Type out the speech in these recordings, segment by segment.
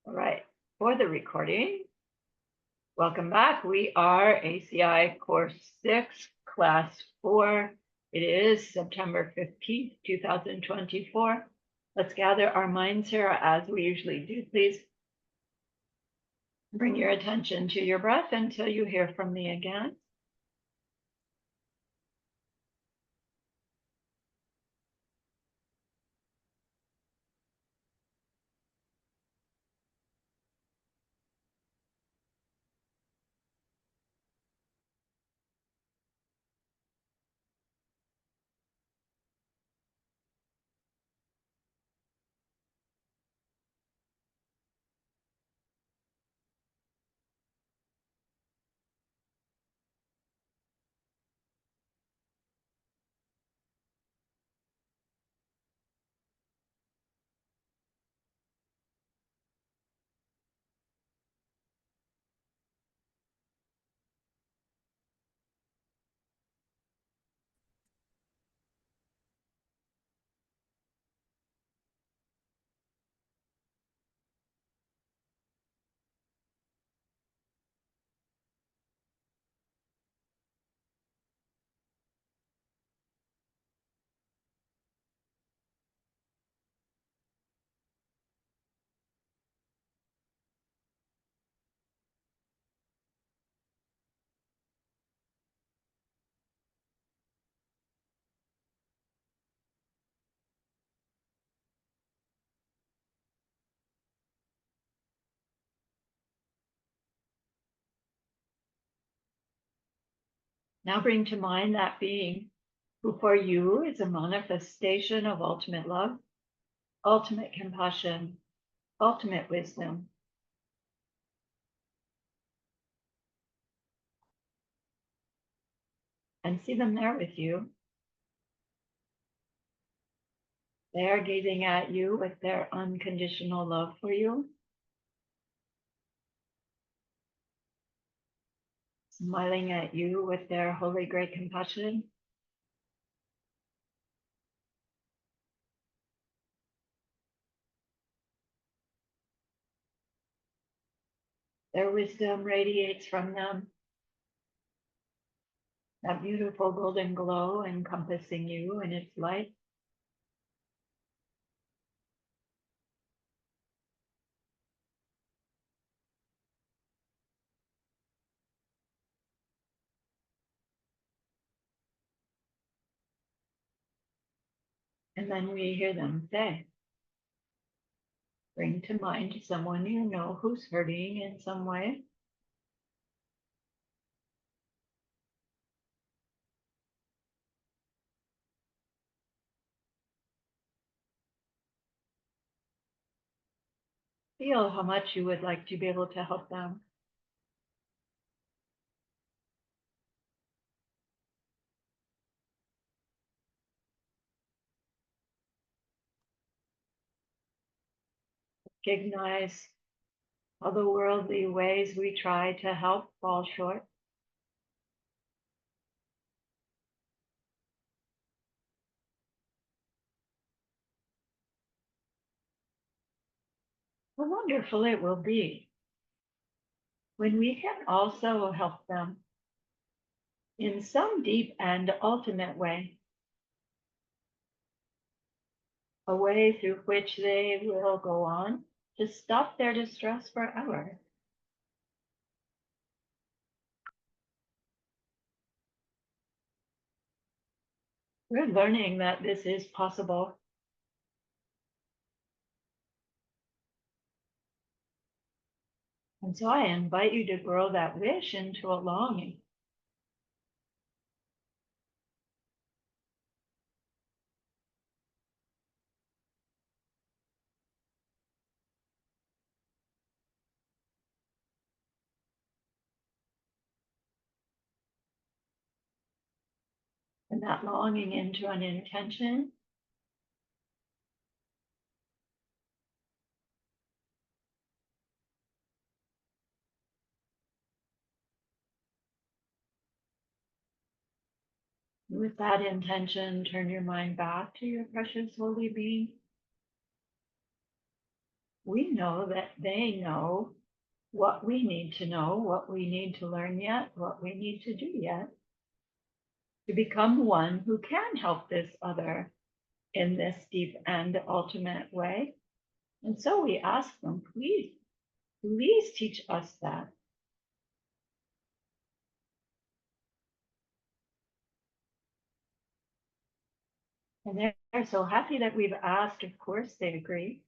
All right, for the recording, welcome back. We are ACI Course 6, Class 4. It is September 15th, 2024. Let's gather our minds here as we usually do. Please bring your attention to your breath until you hear from me again. Now bring to mind that being who for you is a manifestation of ultimate love, ultimate compassion, ultimate wisdom. And see them there with you. They are gazing at you with their unconditional love for you, smiling at you with their holy great compassion. Their wisdom radiates from them, that beautiful golden glow encompassing you in its light. And then we hear them say, bring to mind someone you know who's hurting in some way. Feel how much you would like to be able to help them. Recognize all the worldly ways we try to help fall short. How wonderful it will be when we can also help them in some deep and ultimate way, a way through which they will go on to stop their distress forever. We're learning that this is possible. And so I invite you to grow that wish into a longing. And that longing into an intention. With that intention, turn your mind back to your precious holy being. we know that they know what we need to know, what we need to learn yet, what we need to do yet, to become one who can help this other in this deep and ultimate way. And so we ask them, please teach us that. And they're so happy that we've asked. Of course, they agree.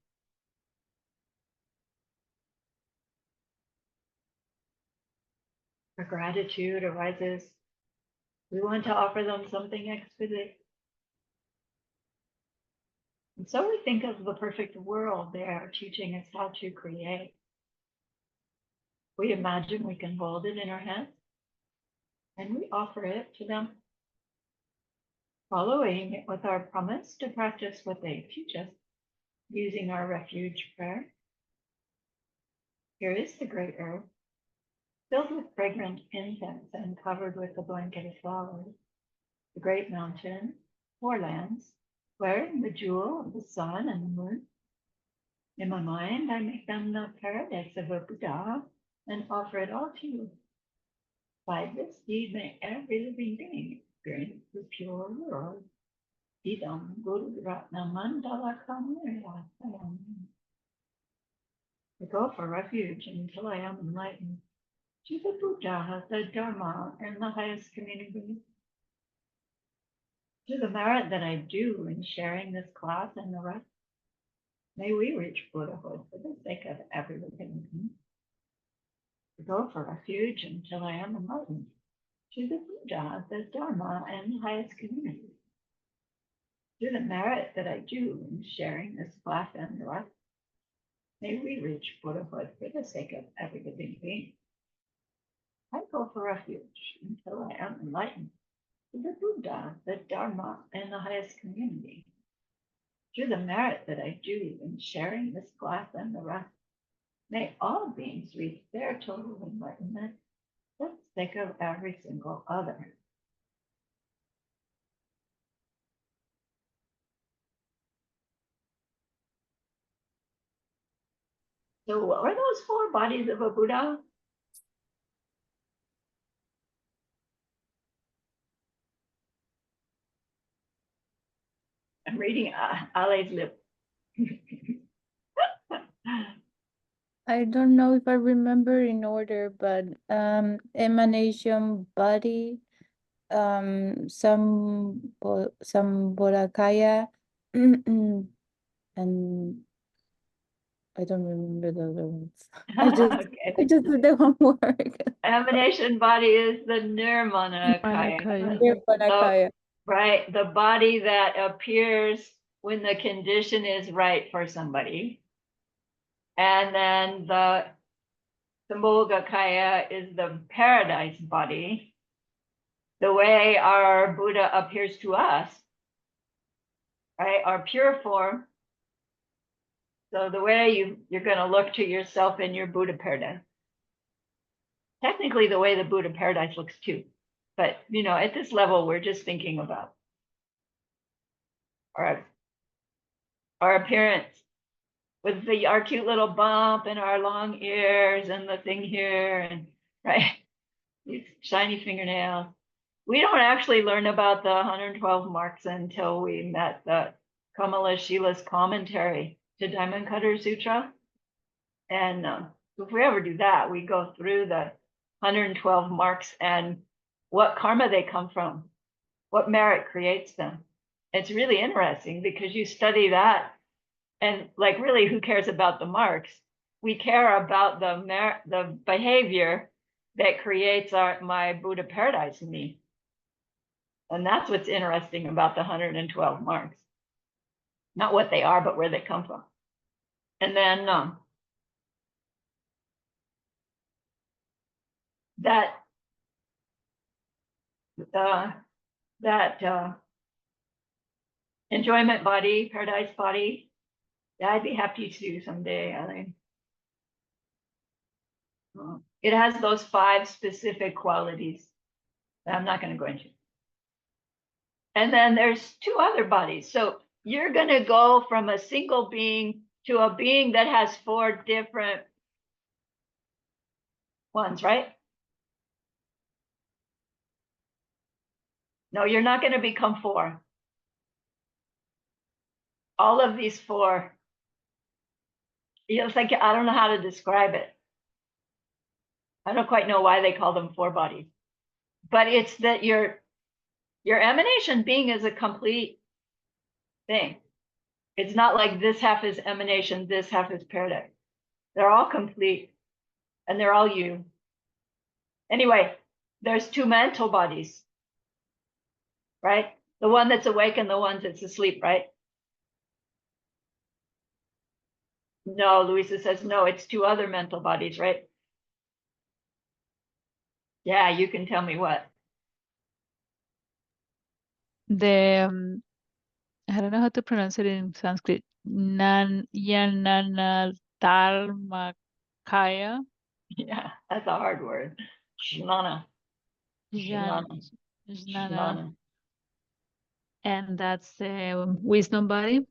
Our gratitude arises. We want to offer them something exquisite. And so we think of the perfect world they are teaching us how to create. We imagine we can hold it in our hands and we offer it to them, following it with our promise to practice what they teach us, using our refuge prayer. Here is the great herb, filled with fragrant incense and covered with a blanket of flowers. The great mountain, four lands, wearing the jewel of the sun and the moon. In my mind, I make them the paradise of a Buddha and offer it all to you. By this deed, may every living being experience the pure world. Idam Guru Ratna Mandala Kamirya. I go for refuge until I am enlightened to the Buddha, the Dharma, and the highest community. To the merit that I do in sharing this class and the rest, may we reach Buddhahood for the sake of every living being. I go for refuge until I am enlightened to the Buddha, the Dharma, and the highest community. To the merit that I do in sharing this class and the rest, may we reach Buddhahood for the sake of every living being. I go for refuge until I am enlightened to the Buddha, the Dharma, and the highest community. To the merit that I do in sharing this class and the rest, may all beings reach their total enlightenment for the sake of every single other. So what were those four bodies of a Buddha? I'm reading Ale's lip. I don't know if I remember in order, but emanation body, some Bodhakaya, and I don't remember the other ones. I just did the homework. Emanation body is the Nirmanakaya. Bodhakaya. Right, the body that appears when the condition is right for somebody. And then the Sambhogakaya is the paradise body, the way our Buddha appears to us, right? Our pure form. So the way you're going to look to yourself in your Buddha paradise. Technically, the way the Buddha paradise looks too. But, at this level, we're just thinking about our appearance with our cute little bump and our long ears and the thing here and right, these shiny fingernails. We don't actually learn about the 112 marks until we met the Kamala Shila's commentary to Diamond Cutter Sutra. And if we ever do that, we go through the 112 marks and what karma they come from, what merit creates them. It's really interesting because you study that and like really who cares about the marks? We care about the behavior that creates my Buddha paradise in me. And that's what's interesting about the 112 marks. Not what they are, but where they come from. And then that enjoyment body, paradise body, yeah, I'd be happy to someday, Eileen. It has those 5 specific qualities that I'm not going to go into. And then there's 2 other bodies. So you're going to go from a single being to a being that has 4 different ones, right? No, you're not going to become 4. All of these 4, it's like, I don't know how to describe it. I don't quite know why they call them 4 bodies, but it's that your emanation being is a complete thing. It's not like this half is emanation, this half is paradise. They're all complete and they're all you. Anyway, there's 2 mental bodies, right? The one that's awake and the one that's asleep, right? No, Luisa says, no, it's 2 other mental bodies, right? Yeah, you can tell me what. The I don't know how to pronounce it in Sanskrit. Yanana Dharmakaya. Yeah, that's a hard word. Shnana. Shnana. Jnana. Shnana. And that's the wisdom body, Mhm.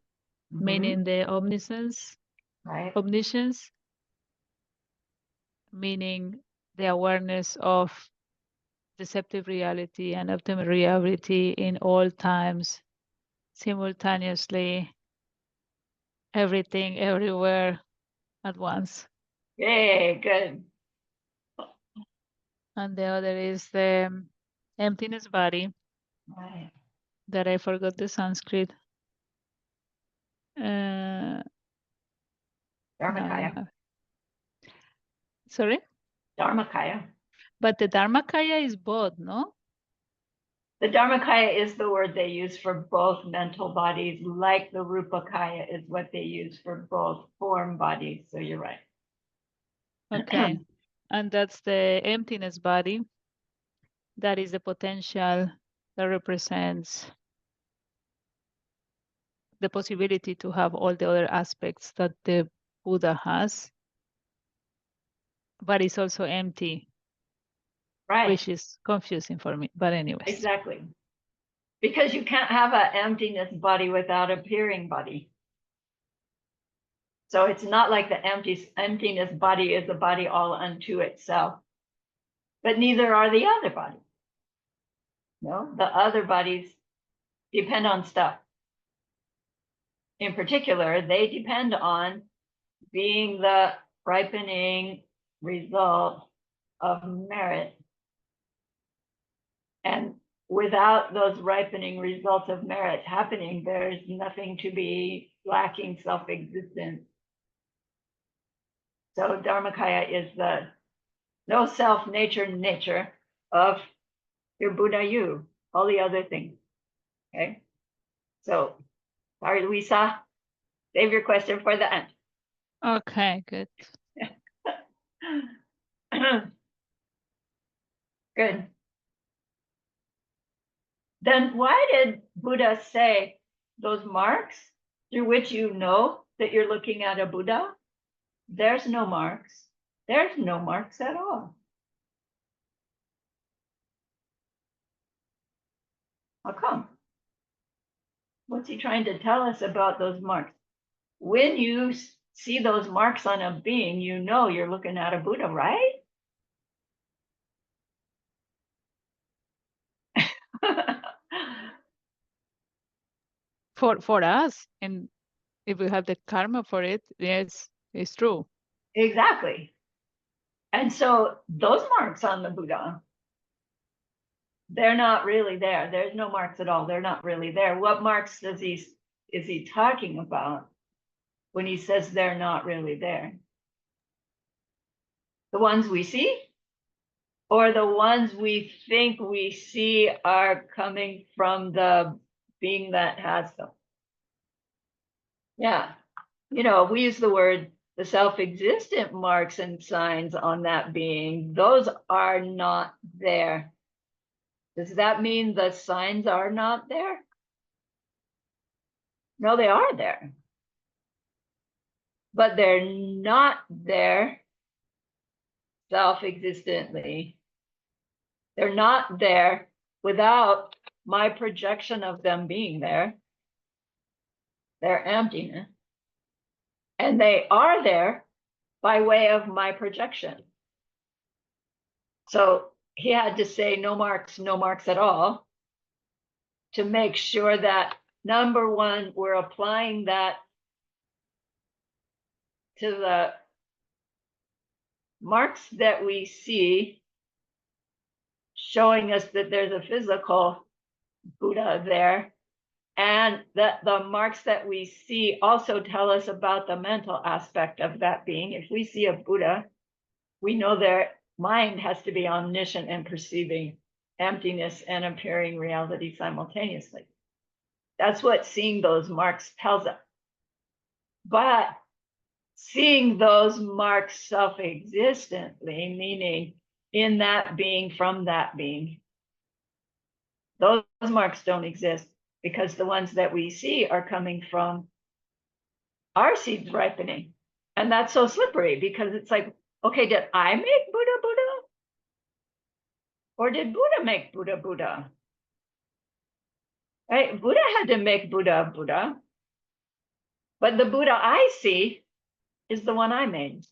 meaning the omniscience, Right. omniscience, meaning the awareness of deceptive reality and ultimate reality in all times, simultaneously, everything, everywhere at once. Yay, good. And the other is the emptiness body, Right. that I forgot the Sanskrit. Now I Dharmakaya. have. Sorry? Dharmakaya. But the Dharmakaya is both, no? The Dharmakaya is the word they use for both mental bodies, like the Rupakaya is what they use for both form bodies. So you're right. Okay. And that's the emptiness body. That is the potential that represents the possibility to have all the other aspects that the Buddha has, but it's also empty, Right. which is confusing for me. But anyways. Exactly. Because you can't have an emptiness body without a appearing body. So it's not like the emptiness body is a body all unto itself, but neither are the other bodies. No, the other bodies depend on stuff. In particular, they depend on being the ripening result of merit. And without those ripening results of merit happening, there's nothing to be lacking self-existence. So Dharmakaya is the no self nature of your Buddha you, all the other things. Okay. So sorry, Luisa, save your question for the end. Okay, good. Good. Then why did Buddha say those marks through which you know that you're looking at a Buddha? There's no marks. There's no marks at all. How come? What's he trying to tell us about those marks? When you see those marks on a being, you know you're looking at a Buddha, right? For us, and if we have the karma for it, yes, it's true. Exactly. And so those marks on the Buddha, they're not really there. There's no marks at all. They're not really there. What marks is he talking about when he says they're not really there? The ones we see, or the ones we think we see are coming from the being that has them? Yeah. You know, we use the word the self-existent marks and signs on that being. Those are not there. Does that mean the signs are not there? No, they are there. But they're not there self-existently. They're not there without my projection of them being there. They're emptiness. And they are there by way of my projection. So he had to say no marks at all, to make sure that, number one, we're applying that to the marks that we see, showing us that there's a physical Buddha there, and that the marks that we see also tell us about the mental aspect of that being. If we see a Buddha, we know their mind has to be omniscient and perceiving emptiness and appearing reality simultaneously. That's what seeing those marks tells us. But seeing those marks self-existently, meaning in that being, from that being, those marks don't exist, because the ones that we see are coming from our seeds ripening. And that's so slippery, because it's like, okay, did I make Buddha? Or did Buddha make Buddha? Right? Buddha had to make Buddha. But the Buddha I see is the one I made.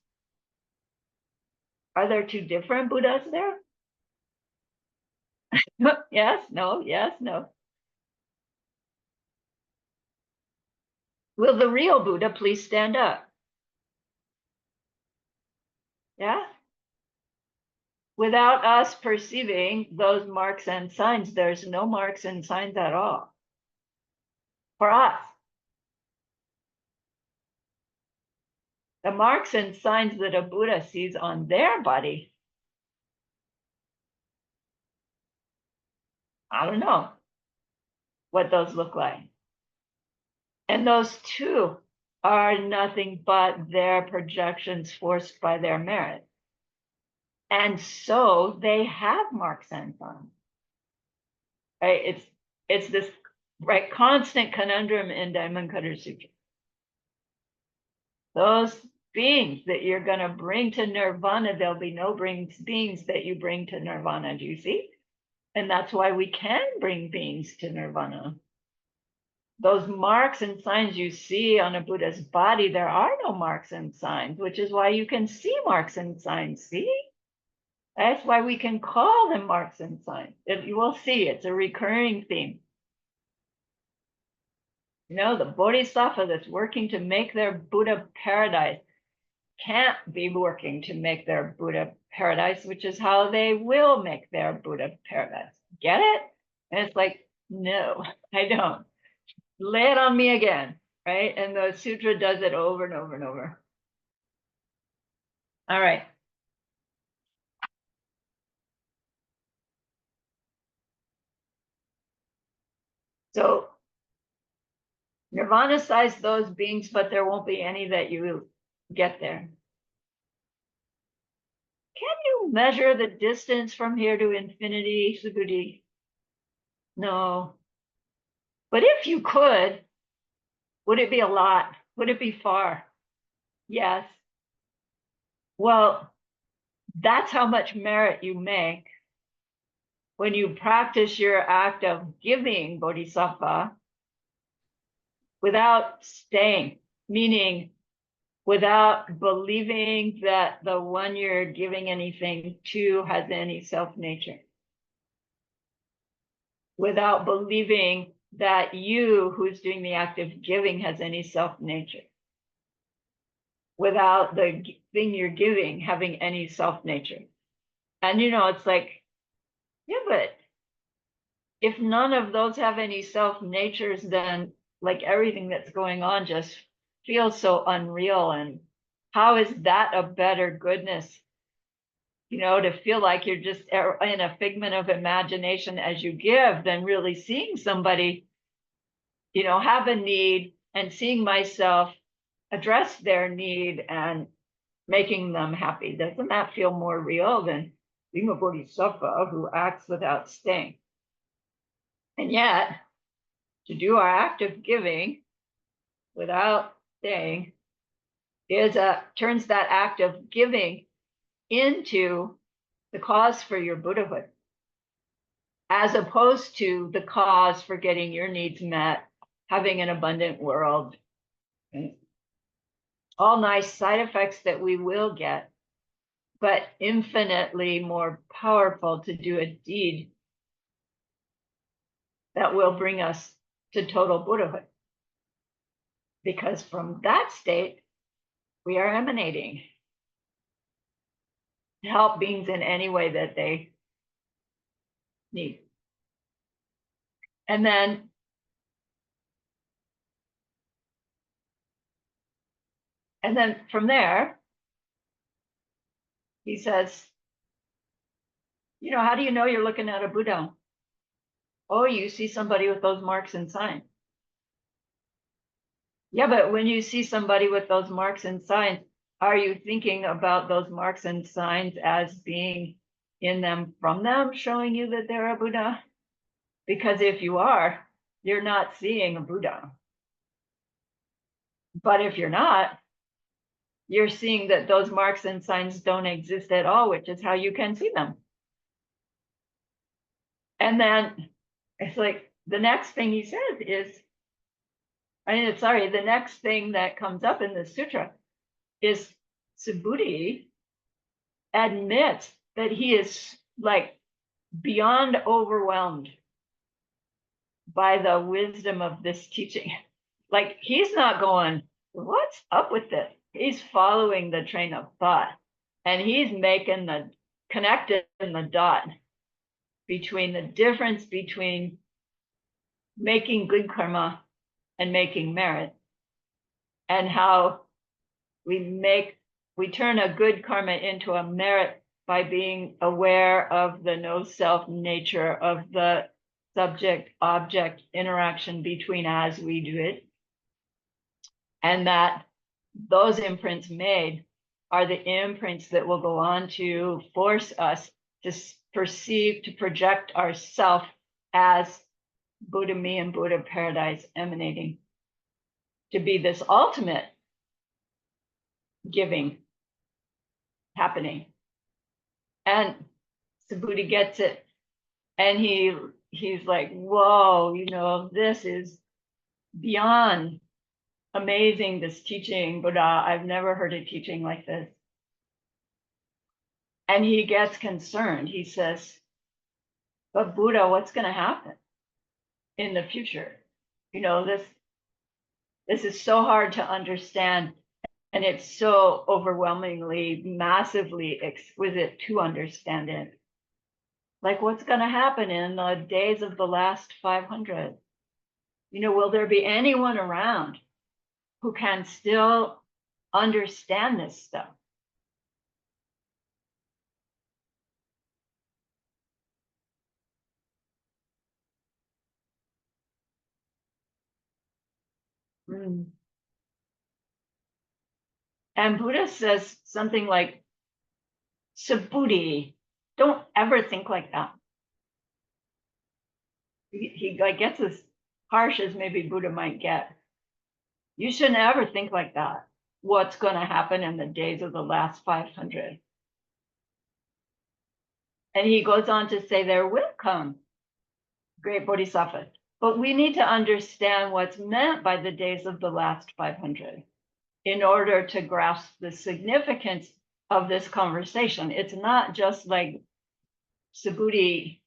Are there two different Buddhas there? Yes, no. Will the real Buddha please stand up? Yeah? Without us perceiving those marks and signs, there's no marks and signs at all for us. The marks and signs that a Buddha sees on their body, I don't know what those look like. And those too are nothing but their projections forced by their merit. And so they have marks and signs. Right? It's this right constant conundrum in Diamond Cutter Sutra. Those beings that you're going to bring to nirvana, there'll be no beings that you bring to nirvana. Do you see? And that's why we can bring beings to nirvana. Those marks and signs you see on a Buddha's body, there are no marks and signs, which is why you can see marks and signs. See? That's why we can call them marks and signs. You will see, it's a recurring theme. You know, the bodhisattva that's working to make their Buddha paradise can't be working to make their Buddha paradise, which is how they will make their Buddha paradise. Get it? And it's like, no, I don't. Lay it on me again, right? And the sutra does it over and over and over. All right. So nirvana size those beings, but there won't be any that you get there. Can you measure the distance from here to infinity, Subhuti? No. But if you could, would it be a lot? Would it be far? Yes. Well, that's how much merit you make when you practice your act of giving bodhisattva without staying, meaning without believing that the one you're giving anything to has any self-nature. Without believing that you, who's doing the act of giving, has any self-nature. Without the thing you're giving having any self-nature. And you know, it's like, yeah, but if none of those have any self-natures, then like everything that's going on just feels so unreal. And how is that a better goodness? You know, to feel like you're just in a figment of imagination as you give, than really seeing somebody, you know, have a need and seeing myself address their need and making them happy. Doesn't that feel more real than being a bodhisattva who acts without staying? And yet, to do our act of giving without staying turns that act of giving into the cause for your Buddhahood, as opposed to the cause for getting your needs met, having an abundant world. all nice side effects that we will get, but infinitely more powerful to do a deed that will bring us to total Buddhahood. Because from that state, we are emanating to help beings in any way that they need. And then from there, he says, how do you know you're looking at a Buddha? Oh, you see somebody with those marks and signs. Yeah, but when you see somebody with those marks and signs, are you thinking about those marks and signs as being in them from them, showing you that they're a Buddha? Because if you are, you're not seeing a Buddha. But if you're not, you're seeing that those marks and signs don't exist at all, which is how you can see them. And then it's like the next thing he says is, the next thing that comes up in the sutra is Subhuti admits that he is like beyond overwhelmed by the wisdom of this teaching. Like he's not going, what's up with this? He's following the train of thought and he's connecting the dot between the difference between making good karma and making merit, and how we turn a good karma into a merit by being aware of the no self nature of the subject object interaction between as we do it, and that those imprints made are the imprints that will go on to force us to perceive, to project ourself as Buddha me and Buddha paradise emanating, to be this ultimate giving happening. And Subhuti gets it, and he's like, whoa, this is beyond amazing, this teaching, Buddha. I've never heard a teaching like this. And he gets concerned. He says, but Buddha, what's going to happen in the future? This is so hard to understand. And it's so overwhelmingly, massively exquisite to understand it. Like what's going to happen in the days of the last 500? Will there be anyone around who can still understand this stuff? Mm. And Buddha says something like, Subhuti, don't ever think like that. He like gets as harsh as maybe Buddha might get. You shouldn't ever think like that. What's going to happen in the days of the last 500? And he goes on to say there will come great bodhisattvas, but we need to understand what's meant by the days of the last 500 in order to grasp the significance of this conversation. It's not just like Subhuti,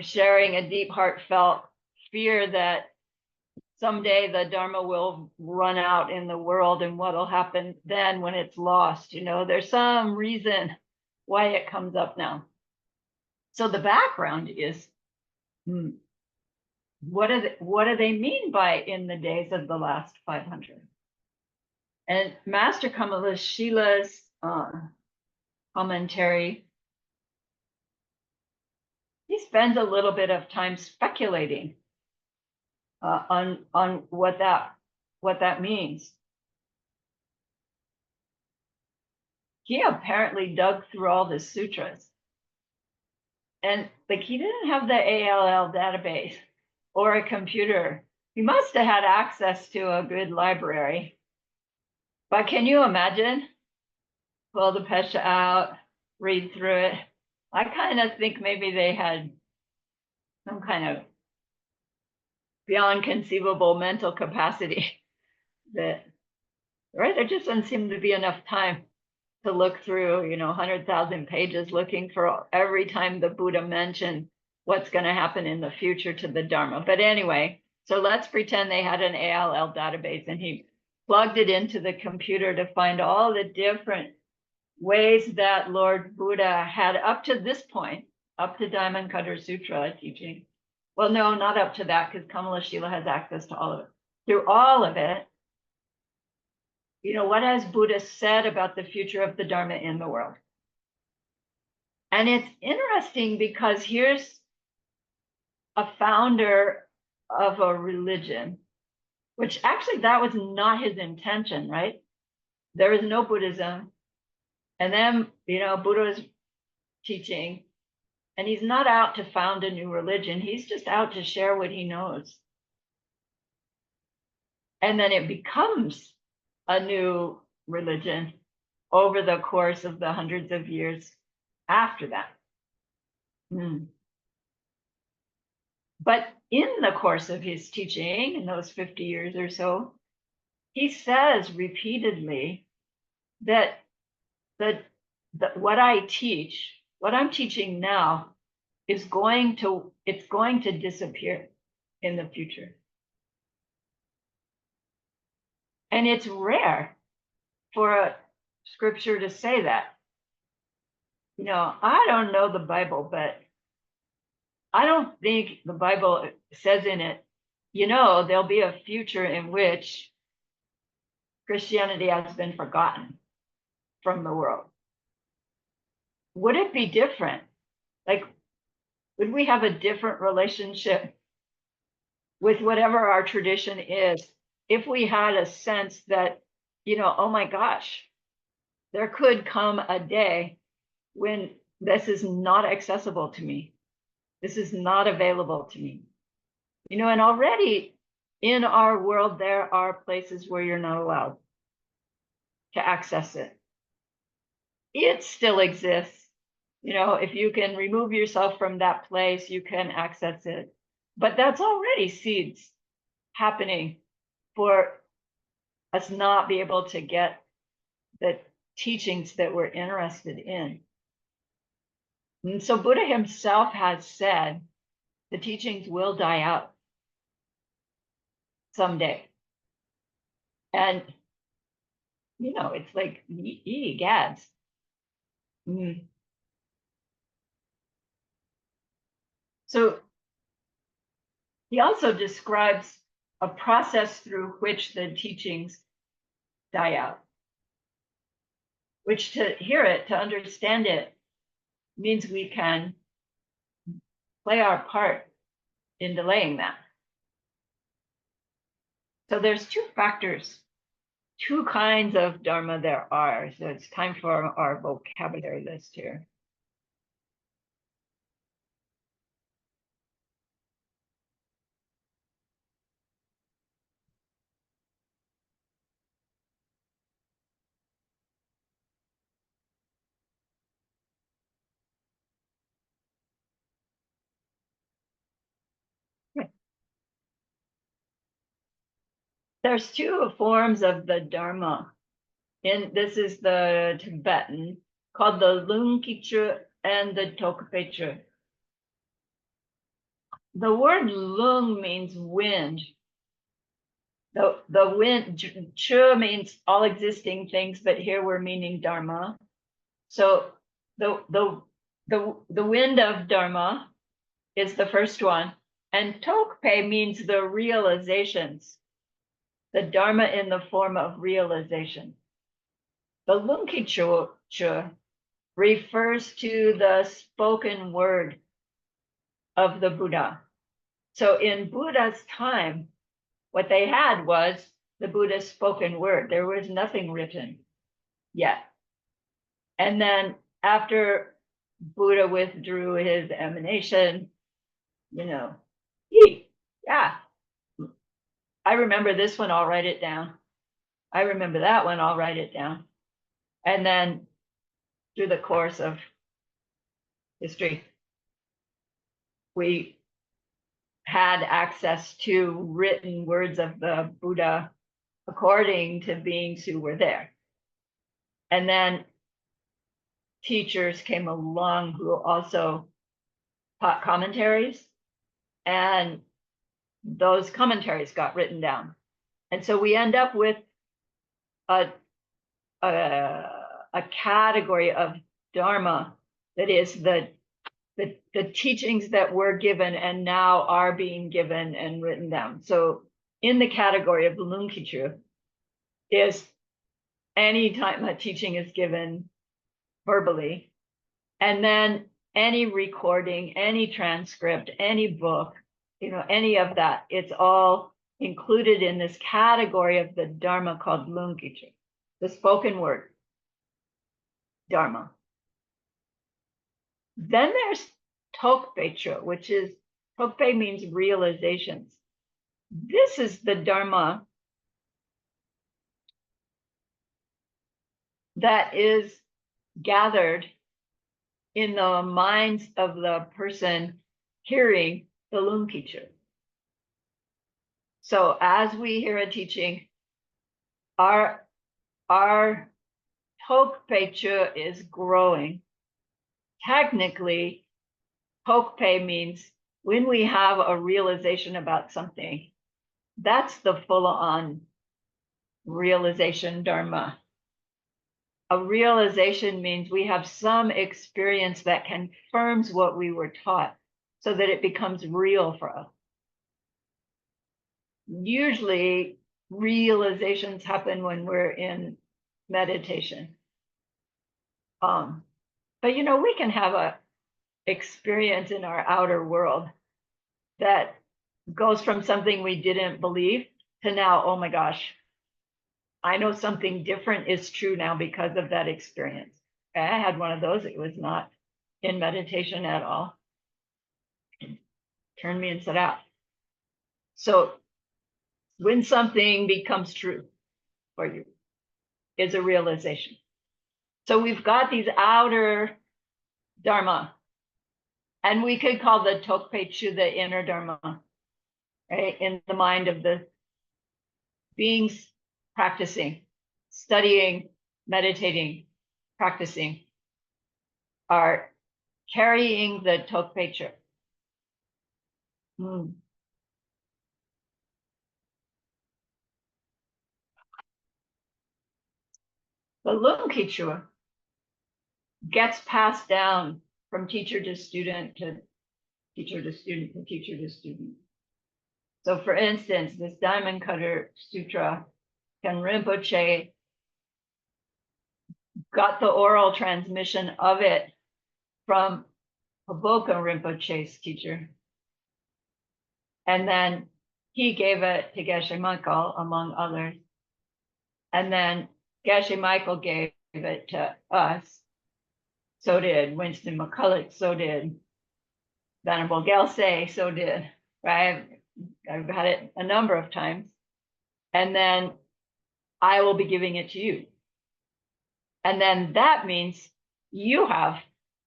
sharing a deep, heartfelt fear that someday the Dharma will run out in the world and what'll happen then when it's lost. There's some reason why it comes up now. So the background is, what do they mean by in the days of the last 500? And Master Kamala Shila's commentary, he spends a little bit of time speculating on what that means. He apparently dug through all the sutras, and he didn't have the ALL database or a computer. He must have had access to a good library. But can you imagine? Pull the Pesha out, read through it. I kind of think maybe they had some kind of beyond conceivable mental capacity that, or there just doesn't seem to be enough time to look through, 100,000 pages looking for every time the Buddha mentioned what's going to happen in the future to the Dharma. But anyway, so let's pretend they had an ALL database and he plugged it into the computer to find all the different ways that Lord Buddha had up to this point, up to Diamond Cutter Sutra teaching. Well, no, not up to that, because Kamala Shila has access to all of it. Through all of it, what has Buddha said about the future of the Dharma in the world? And it's interesting because here's a founder of a religion, which actually that was not his intention, right? There is no Buddhism. And then, Buddha is teaching, and he's not out to found a new religion. He's just out to share what he knows. And then it becomes a new religion over the course of the hundreds of years after that. But in the course of his teaching, in those 50 years or so, he says repeatedly that what I teach, what I'm teaching now, it's going to disappear in the future. And it's rare for a scripture to say that. I don't know the Bible, but I don't think the Bible says in it, there'll be a future in which Christianity has been forgotten from the world. Would it be different? Like, would we have a different relationship with whatever our tradition is if we had a sense that, oh my gosh, there could come a day when this is not accessible to me. This is not available to me. And already in our world, there are places where you're not allowed to access it. It still exists. If you can remove yourself from that place, you can access it. But that's already seeds happening for us not be able to get the teachings that we're interested in. And so Buddha himself has said the teachings will die out someday. And, it's like, gads. So he also describes a process through which the teachings die out, which to hear it, to understand it, means we can play our part in delaying that. So there's two factors, two kinds of Dharma there are. So it's time for our vocabulary list here. There's two forms of the Dharma. And this is the Tibetan, called the Lungkichu and the Tokpechu. The word lung means wind. The wind, chu means all existing things, but here we're meaning Dharma. So the wind of Dharma is the first one. And Tokpe means the realizations, the Dharma in the form of realization. The Lungkichu refers to the spoken word of the Buddha. So in Buddha's time, what they had was the Buddha's spoken word. There was nothing written yet. And then after Buddha withdrew his emanation, I remember this one, I'll write it down. I remember that one, I'll write it down. And then through the course of history, we had access to written words of the Buddha according to beings who were there. And then teachers came along who also taught commentaries, and those commentaries got written down. And so we end up with a category of Dharma that is the teachings that were given and now are being given and written down. So in the category of the Lunkichu is any time a teaching is given verbally, and then any recording, any transcript, any book, any of that, it's all included in this category of the Dharma called Lunkichu, the spoken word Dharma. Then there's Tokpecho, which is, Tokpe means realizations. This is the Dharma that is gathered in the minds of the person hearing the Lunkichu. So as we hear a teaching, our Tokpecho is growing. Technically, Tokpe means when we have a realization about something, that's the full-on realization Dharma. A realization means we have some experience that confirms what we were taught so that it becomes real for us. Usually, realizations happen when we're in meditation. But we can have a experience in our outer world that goes from something we didn't believe to now, oh my gosh, I know something different is true now because of that experience. I had one of those. It was not in meditation at all. It turned me inside out. So when something becomes true for you, is a realization. So we've got these outer Dharma, and we could call the Tokpechu the inner Dharma, right? In the mind of the beings practicing, studying, meditating, practicing, are carrying the Tokpechu. The Lunkichu gets passed down from teacher to student to teacher to student to teacher to student. So for instance, this Diamond Cutter Sutra, Ken Rinpoche got the oral transmission of it from Hoboken Rinpoche's teacher. And then he gave it to Geshe Michael, among others. And then Geshe Michael gave it to us. So did Winston McCulloch, so did Venerable Gelsay, so did, right? I've had it a number of times. And then I will be giving it to you. And then that means you have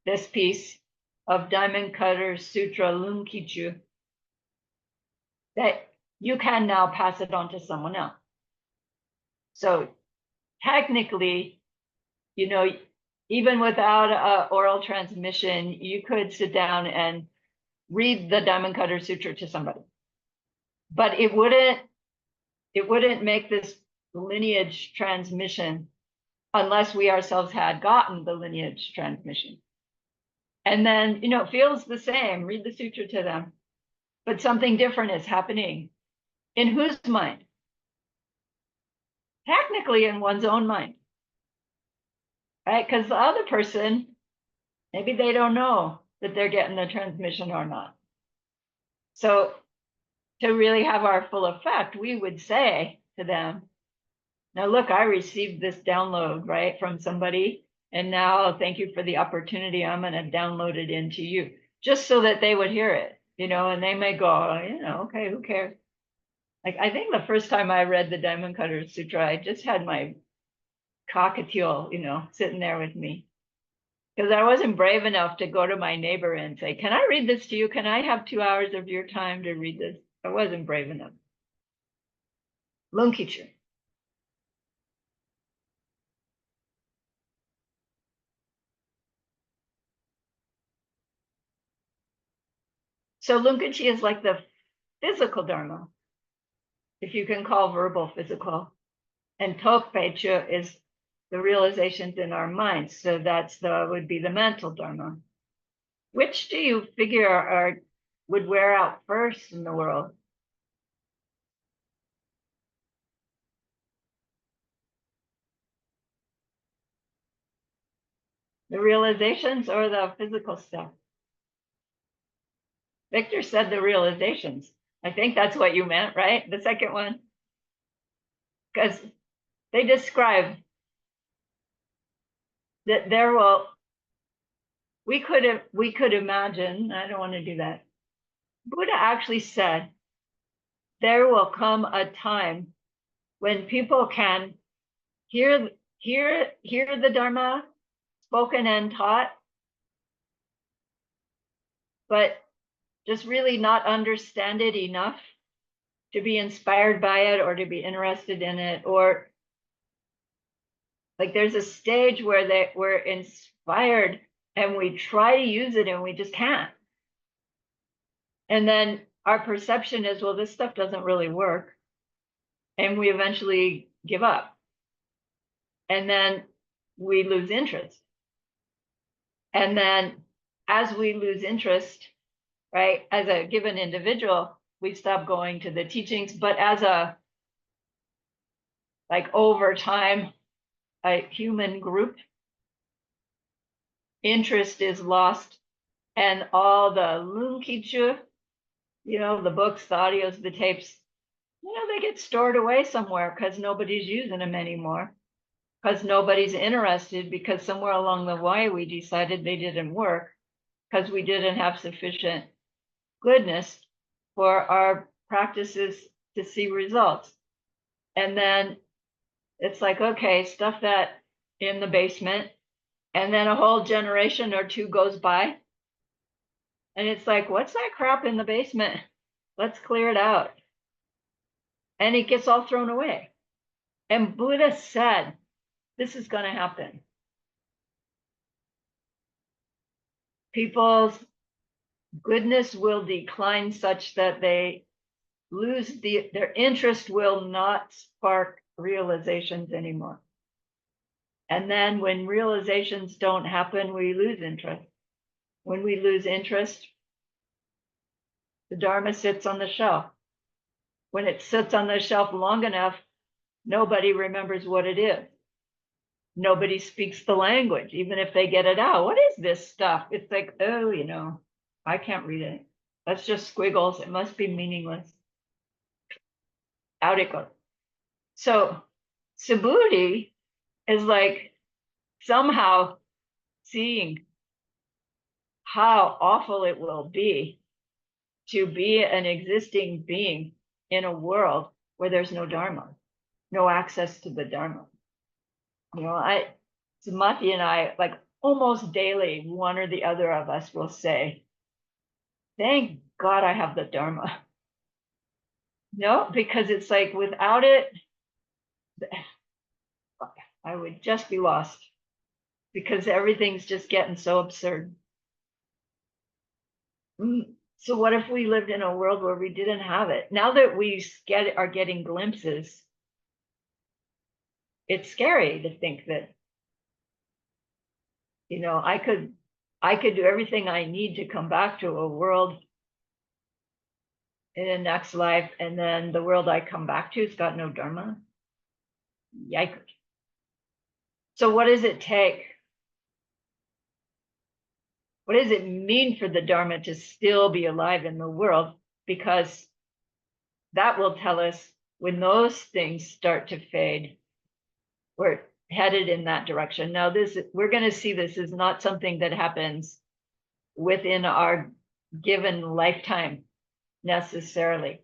this piece of Diamond Cutter Sutra Lunkichu that you can now pass it on to someone else. So technically, even without an oral transmission, you could sit down and read the Diamond Cutter Sutra to somebody. But it wouldn't make this lineage transmission unless we ourselves had gotten the lineage transmission. And then, it feels the same, read the sutra to them, but something different is happening. In whose mind? Technically in one's own mind, right? Because the other person, maybe they don't know that they're getting the transmission or not. So to really have our full effect, we would say to them, now look, I received this download, right, from somebody, and now thank you for the opportunity. I'm going to download it into you, just so that they would hear it, and they may go, okay, who cares? Like, I think the first time I read the Diamond Cutter Sutra, I just had my cockatiel, sitting there with me, because I wasn't brave enough to go to my neighbor and say, can I read this to you? Can I have 2 hours of your time to read this? I wasn't brave enough. Lunkichu. So Lunkachi is like the physical dharma, if you can call verbal physical. And Tokpecha is the realizations in our minds. So that's would be the mental dharma. Which do you figure would wear out first in the world? The realizations or the physical stuff? Victor said the realizations. I think that's what you meant, right? The second one? Because they describe that we could imagine, I don't want to do that. Buddha actually said there will come a time when people can hear the Dharma spoken and taught, but just really not understand it enough to be inspired by it or to be interested in it, or like there's a stage where we're inspired and we try to use it and we just can't. And then our perception is, well, this stuff doesn't really work. And we eventually give up. And then we lose interest. And then as we lose interest, right, as a given individual, we stop going to the teachings, but as over time, a human group, interest is lost, and all the lunkichu, the books, the audios, the tapes, they get stored away somewhere because nobody's using them anymore, because nobody's interested, because somewhere along the way we decided they didn't work, because we didn't have sufficient goodness for our practices to see results. And then it's like, okay, stuff that in the basement, and then a whole generation or two goes by, and it's like, what's that crap in the basement? Let's clear it out. And it gets all thrown away. And Buddha said, this is going to happen. People's goodness will decline such that they lose their interest will not spark realizations anymore. And then when realizations don't happen, we lose interest. When we lose interest, the Dharma sits on the shelf. When it sits on the shelf long enough, nobody remembers what it is. Nobody speaks the language, even if they get it out. What is this stuff? It's like, oh, I can't read it. That's just squiggles. It must be meaningless. Out it goes. So Subhuti is like somehow seeing how awful it will be to be an existing being in a world where there's no Dharma, no access to the Dharma. Samadhi and I, like almost daily, one or the other of us will say, thank God I have the Dharma. No, because it's like without it, I would just be lost, because everything's just getting so absurd. So what if we lived in a world where we didn't have it? Now that we are getting glimpses, it's scary to think that, I could do everything I need to come back to a world in the next life, and then the world I come back to has got no Dharma. Yikes. So what does it take? What does it mean for the Dharma to still be alive in the world? Because that will tell us when those things start to fade, we're headed in that direction. Now, we're going to see this is not something that happens within our given lifetime necessarily.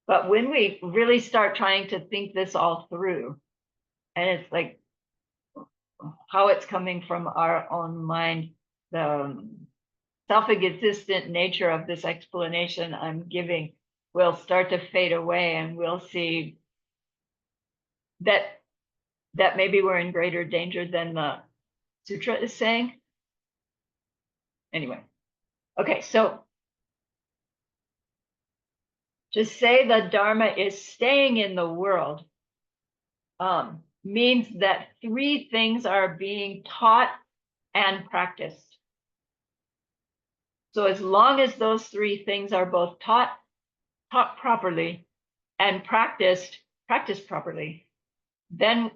But when we really start trying to think this all through, and it's like how it's coming from our own mind, the self-existent nature of this explanation I'm giving will start to fade away, and we'll see that maybe we're in greater danger than the sutra is saying. Anyway, okay, so To say the Dharma is staying in the world means that three things are being taught and practiced. So as long as those three things are both taught properly and practiced properly, then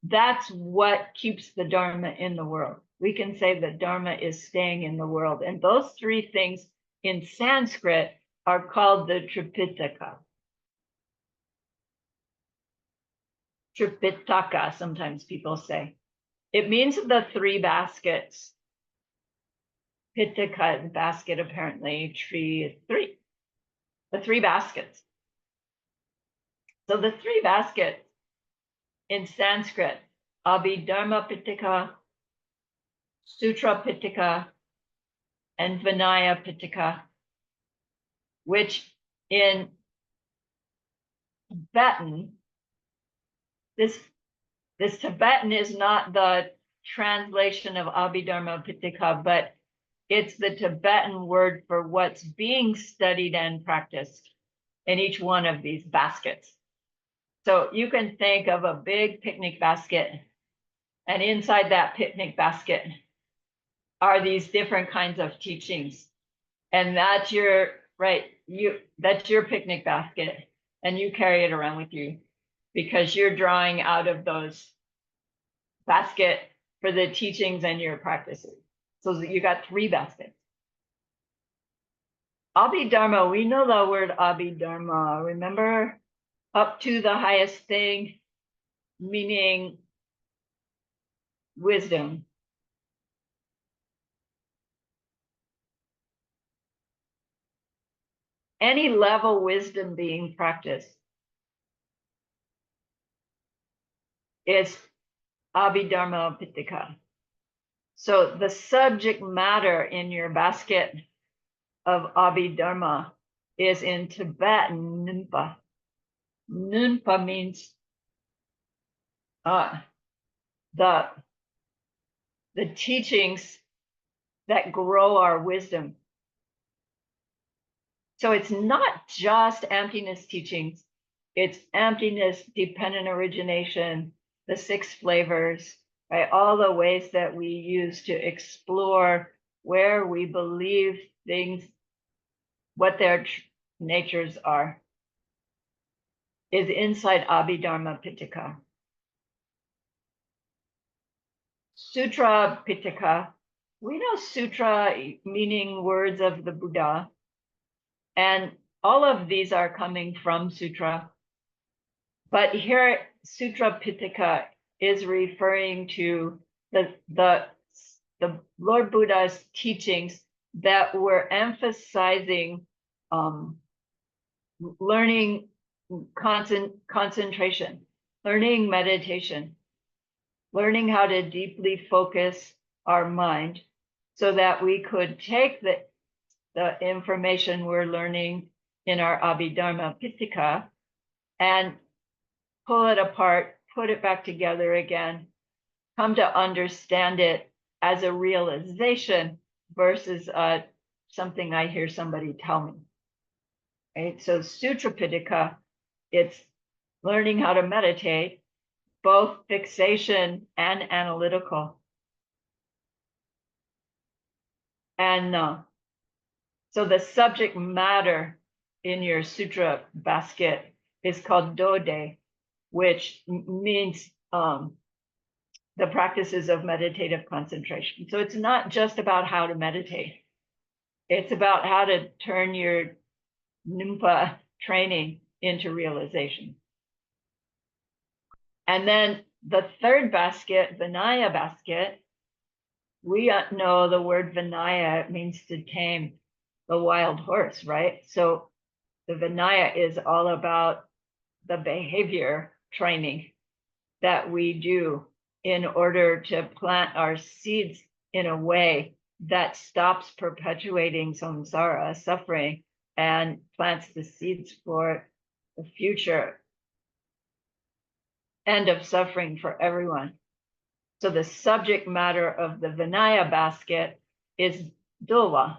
that's what keeps the Dharma in the world. We can say the Dharma is staying in the world. And those three things in Sanskrit are called the Tripitaka. Tripitaka, sometimes people say. It means the three baskets. Pitaka, basket, apparently, tree is three. The three baskets. So the three baskets in Sanskrit, Abhidharma Pitaka, Sutra Pitaka, and Vinaya Pitaka, which in Tibetan, this Tibetan is not the translation of Abhidharma Pitaka, but it's the Tibetan word for what's being studied and practiced in each one of these baskets. So you can think of a big picnic basket, and inside that picnic basket are these different kinds of teachings. And that's your, that's your picnic basket, and you carry it around with you because you're drawing out of those basket for the teachings and your practices. So you got three baskets. Abhidharma, we know the word Abhidharma. Remember, up to the highest thing, meaning wisdom. Any level wisdom being practiced is Abhidharma Pitaka. So the subject matter in your basket of Abhidharma is in Tibetan Nunpa. Nunpa means the teachings that grow our wisdom. So it's not just emptiness teachings, it's emptiness, dependent origination, the six flavors, right? All the ways that we use to explore where we believe things, what their natures are, is inside Abhidharma Pitaka. Sutra Pitaka, we know sutra meaning words of the Buddha, and all of these are coming from sutra. But here, Sutra Pitaka is referring to the Lord Buddha's teachings that were emphasizing learning concentration, learning meditation, learning how to deeply focus our mind so that we could take the information we're learning in our Abhidharma Pitaka and pull it apart, put it back together again, come to understand it as a realization versus something I hear somebody tell me. Right? So Sutra Pitaka, it's learning how to meditate, both fixation and analytical. And so the subject matter in your sutra basket is called Dode, which means the practices of meditative concentration. So it's not just about how to meditate. It's about how to turn your Numpa training into realization. And then the third basket, Vinaya basket, we know the word Vinaya, it means to tame the wild horse, right? So the Vinaya is all about the behavior training that we do in order to plant our seeds in a way that stops perpetuating samsara, suffering, and plants the seeds for the future end of suffering for everyone. So the subject matter of the Vinaya basket is Dulva.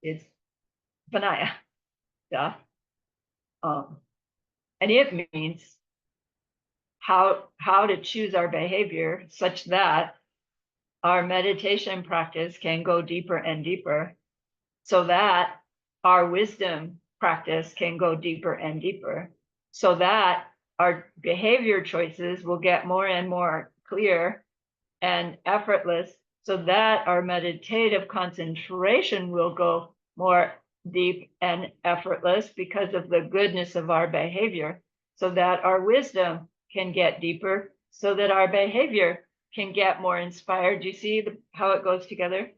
It's Panaya. Duh. And it means how to choose our behavior such that our meditation practice can go deeper and deeper, so that our wisdom practice can go deeper and deeper, so that our behavior choices will get more and more clear and effortless, so that our meditative concentration will go more deep and effortless because of the goodness of our behavior, so that our wisdom can get deeper, so that our behavior can get more inspired. Do you see how it goes together?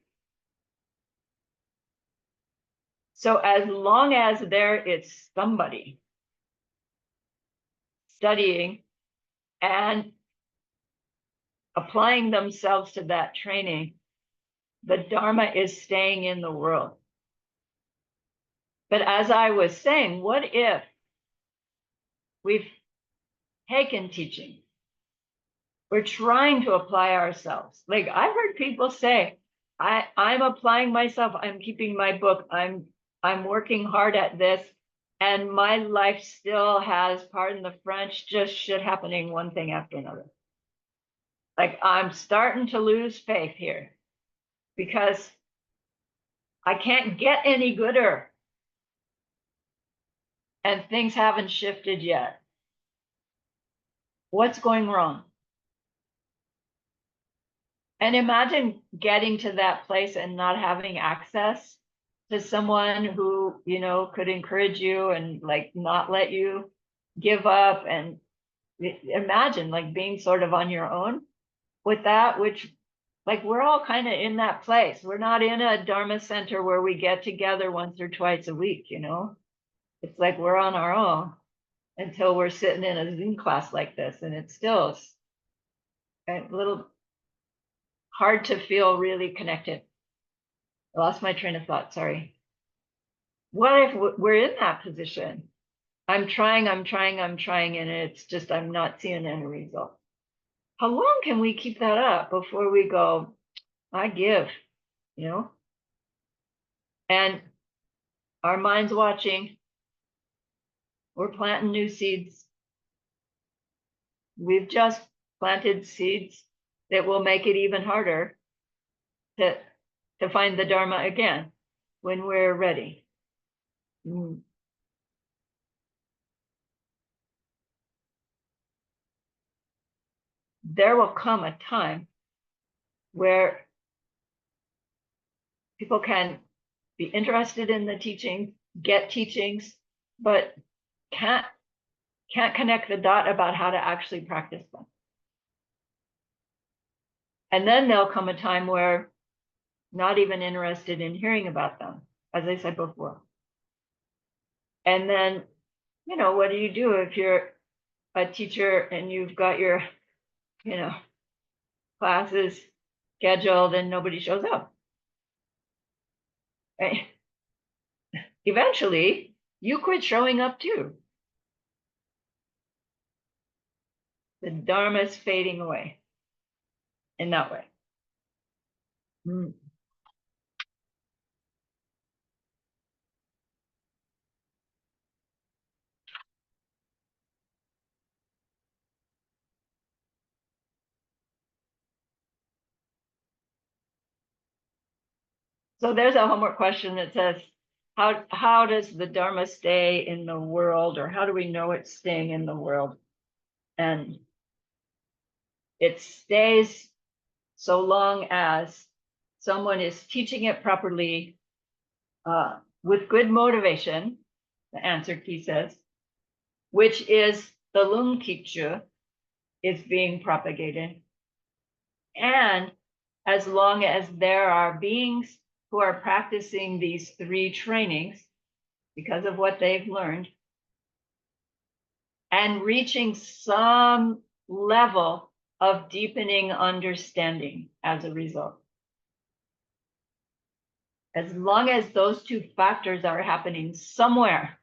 So as long as there is somebody studying and applying themselves to that training, the Dharma is staying in the world. But as I was saying, what if we've taken teaching? We're trying to apply ourselves. Like I've heard people say, I'm applying myself, I'm keeping my book, I'm working hard at this, and my life still has, pardon the French, just shit happening one thing after another. Like I'm starting to lose faith here because I can't get any gooder and things haven't shifted yet. What's going wrong? And imagine getting to that place and not having access to someone who, you know, could encourage you and like not let you give up. And imagine like being sort of on your own with that, which like we're all kind of in that place. We're not in a Dharma center where we get together once or twice a week, you know. It's like we're on our own until we're sitting in a Zoom class like this, and it's still a little hard to feel really connected. I lost my train of thought, sorry. What if we're in that position? I'm trying, and it's just I'm not seeing any result. How long can we keep that up before we go, I give, you know? And our mind's watching. We're planting new seeds. We've just planted seeds that will make it even harder to find the Dharma again when we're ready. There will come a time where people can be interested in the teaching, get teachings, but can't connect the dot about how to actually practice them. And then there'll come a time where not even interested in hearing about them, as I said before. And then, you know, what do you do if you're a teacher and you've got your, you know, classes scheduled and nobody shows up? Right? Eventually, you quit showing up too. The Dharma is fading away in that way. So there's a homework question that says, how does the Dharma stay in the world, or how do we know it's staying in the world? And it stays so long as someone is teaching it properly, with good motivation, the answer key says, which is the Lung Kichu is being propagated. And as long as there are beings who are practicing these three trainings because of what they've learned and reaching some level of deepening understanding as a result. As long as those two factors are happening somewhere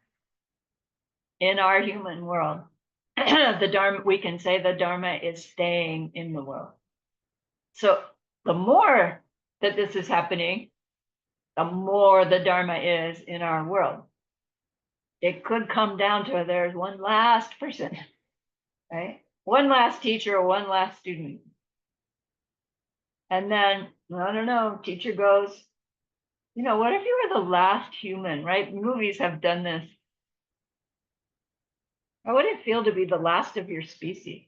in our human world, the Dharma, we can say the Dharma is staying in the world. So the more that this is happening, the more the Dharma is in our world. It could come down to there's one last person, right? One last teacher or one last student. And then, I don't know, teacher goes, what if you were the last human, right? Movies have done this. How would it feel to be the last of your species?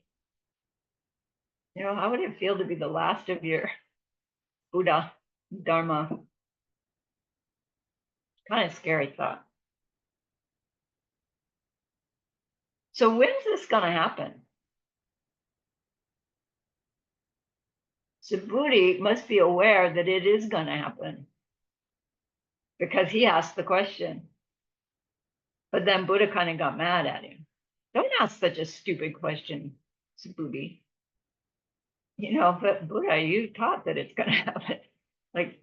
How would it feel to be the last of your Buddha, Dharma? Kind of scary thought. So when's this going to happen? Subhuti must be aware that it is going to happen because he asked the question. But then Buddha kind of got mad at him. Don't ask such a stupid question, Subhuti. But Buddha, you taught that it's going to happen. Like,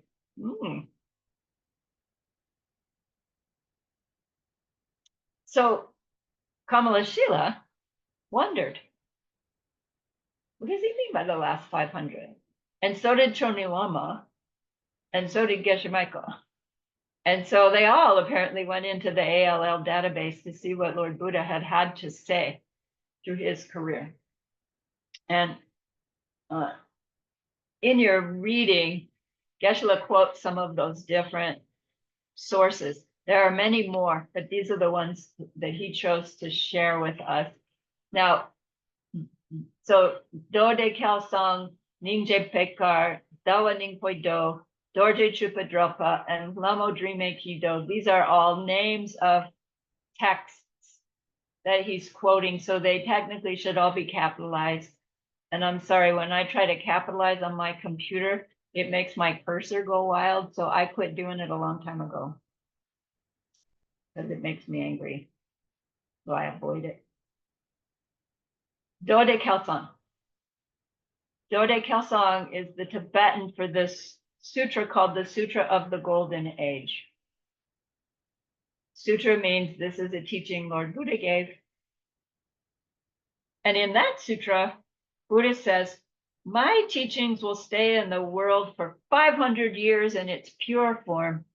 So Kamalashila wondered, what does he mean by the last 500? And so did Chonilama, and so did Geshe Michael. And so they all apparently went into the ALL database to see what Lord Buddha had to say through his career. And in your reading, Geshe quotes some of those different sources. There are many more, but these are the ones that he chose to share with us. Now, so Do de Kalsong, Ningje Pekar, Dawa Ningpoi Do, Dorje Chupadropa, and Lamo Drime Kido. These are all names of texts that he's quoting, so they technically should all be capitalized. And I'm sorry, when I try to capitalize on my computer, it makes my cursor go wild. So I quit doing it a long time ago because it makes me angry. So I avoid it. Dode Kelsang. Dode Kelsang is the Tibetan for this sutra called the Sutra of the Golden Age. Sutra means this is a teaching Lord Buddha gave. And in that sutra, Buddha says, my teachings will stay in the world for 500 years in its pure form,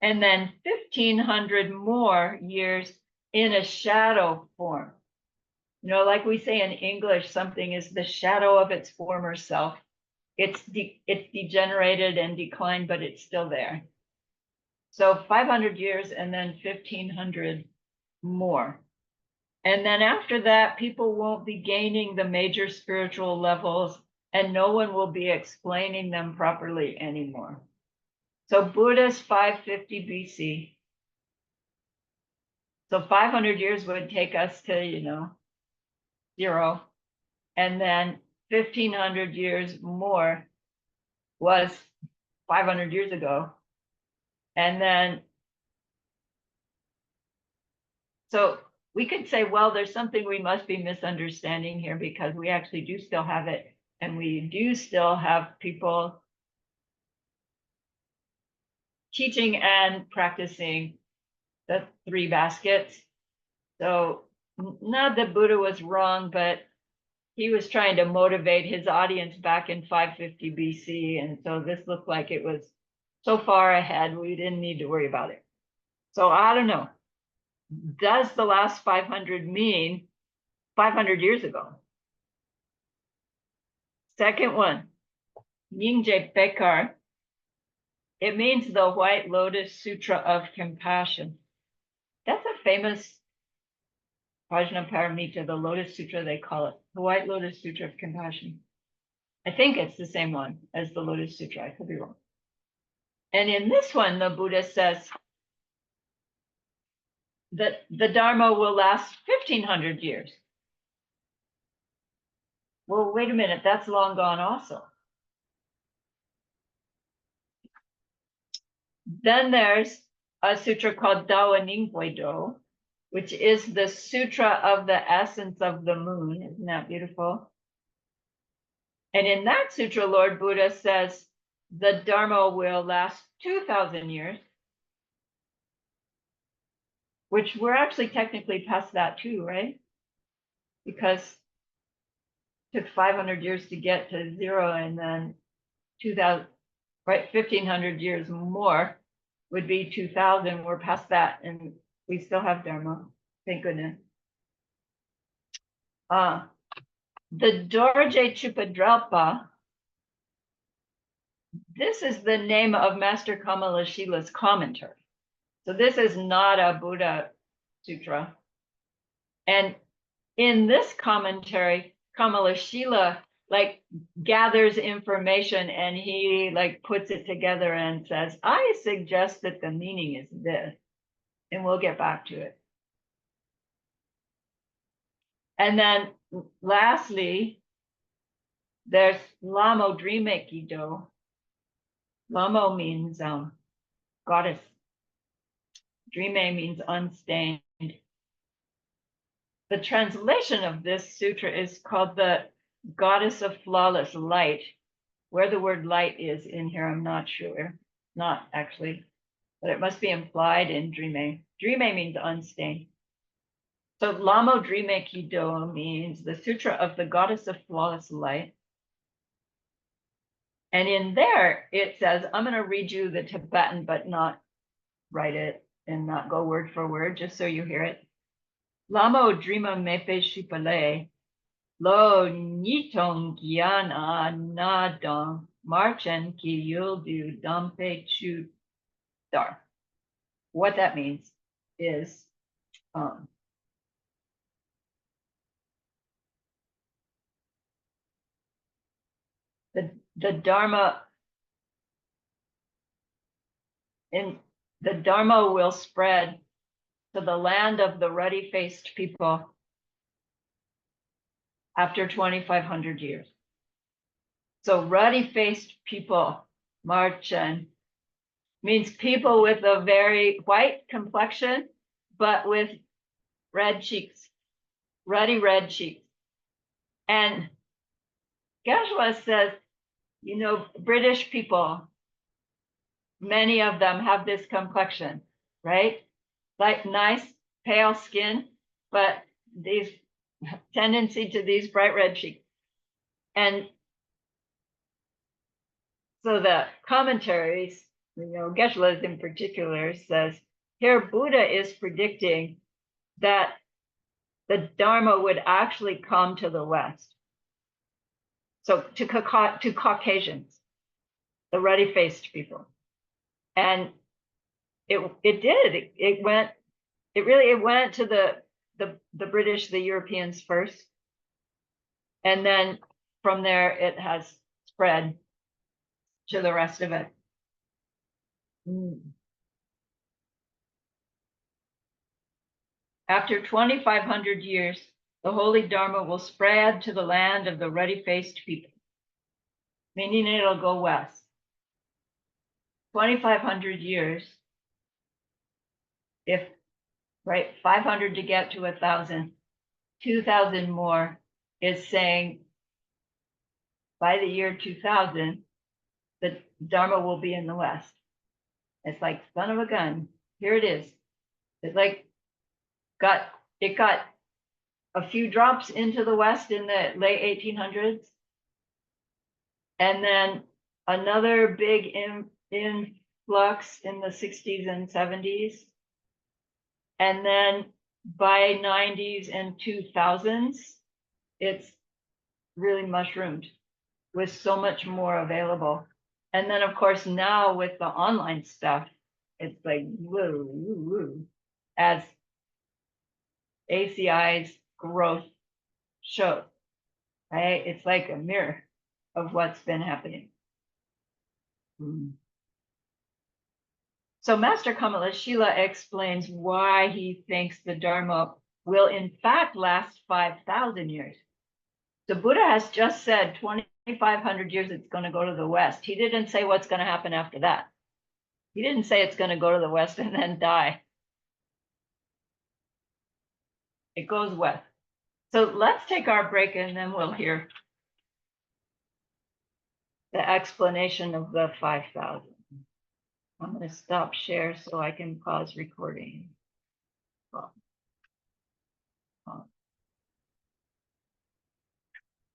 and then 1,500 more years in a shadow form. Like we say in English, something is the shadow of its former self. It's degenerated and declined, but it's still there. So 500 years and then 1,500 more. And then after that, people won't be gaining the major spiritual levels and no one will be explaining them properly anymore. So Buddha's 550 BC. So 500 years would take us to, 0. And then 1,500 years more was 500 years ago. And then, so we could say, well, there's something we must be misunderstanding here because we actually do still have it. And we do still have people teaching and practicing the 3 baskets. So not that Buddha was wrong, but he was trying to motivate his audience back in 550 BC. And so this looked like it was so far ahead, we didn't need to worry about it. So I don't know. Does the last 500 mean 500 years ago? Second one, Ningje Bekar. It means the White Lotus Sutra of Compassion. That's a famous Prajnaparamita, the Lotus Sutra, they call it, the White Lotus Sutra of Compassion. I think it's the same one as the Lotus Sutra. I could be wrong. And in this one, the Buddha says that the Dharma will last 1,500 years. Well, wait a minute, that's long gone also. Then there's a sutra called Dawa Ningpoi Do, which is the sutra of the essence of the moon. Isn't that beautiful? And in that sutra, Lord Buddha says the Dharma will last 2,000 years, which we're actually technically past that too, right? Because it took 500 years to get to 0 and then 2,000, right? 1,500 years more would be 2000. We're past that and we still have Dharma. Thank goodness. The Dorje Chupadralpa, this is the name of Master Kamalashila's commentary. So this is not a Buddha sutra. And in this commentary, Kamalashila like gathers information and he like puts it together and says, I suggest that the meaning is this, and we'll get back to it. And then lastly, there's Lamo Dreamekido. Lamo means goddess. Dreame means unstained. The translation of this sutra is called the Goddess of Flawless Light. Where the word light is in here, I'm not sure. Not actually, but it must be implied in Dreame. Dreame means unstained. So Lamo Dreame Kido means the Sutra of the Goddess of Flawless Light. And in there, it says, I'm going to read you the Tibetan, but not write it and not go word for word, just so you hear it. Lamo Drima Mepe Shupale, Lo Nitong Gyana Nadong, Marchen Ki Yuldu Dampe Chu Dar. What that means is the Dharma will spread to the land of the ruddy-faced people after 2,500 years. So ruddy-faced people, Marchen, means people with a very white complexion, but with red cheeks, ruddy red cheeks. And Geshe says, you know, British people, many of them have this complexion, right? Like nice pale skin, but these tendency to these bright red cheeks. And so the commentaries, you know, Geshe in particular says, here Buddha is predicting that the Dharma would actually come to the West. So to Caucasians, the ruddy-faced people. And it did. It went to the British, the Europeans first. And then from there, it has spread to the rest of it. After 2,500 years, the Holy Dharma will spread to the land of the ruddy-faced people, meaning it'll go west. 2,500 years, if, right, 500 to get to 1,000, 2,000 more is saying by the year 2000, the Dharma will be in the West. It's like son of a gun. Here it is. It like got a few drops into the West in the late 1800s. And then another big influx in the 60s and 70s. And then by 90s and 2000s, it's really mushroomed with so much more available. And then of course, now with the online stuff, it's like, woo, woo, woo, as ACI's growth shows, right? It's like a mirror of what's been happening. So Master Kamalashila explains why he thinks the Dharma will in fact last 5,000 years. The Buddha has just said 2,500 years it's going to go to the West. He didn't say what's going to happen after that. He didn't say it's going to go to the West and then die. It goes west. So let's take our break and then we'll hear the explanation of the 5,000. I'm going to stop share so I can pause recording.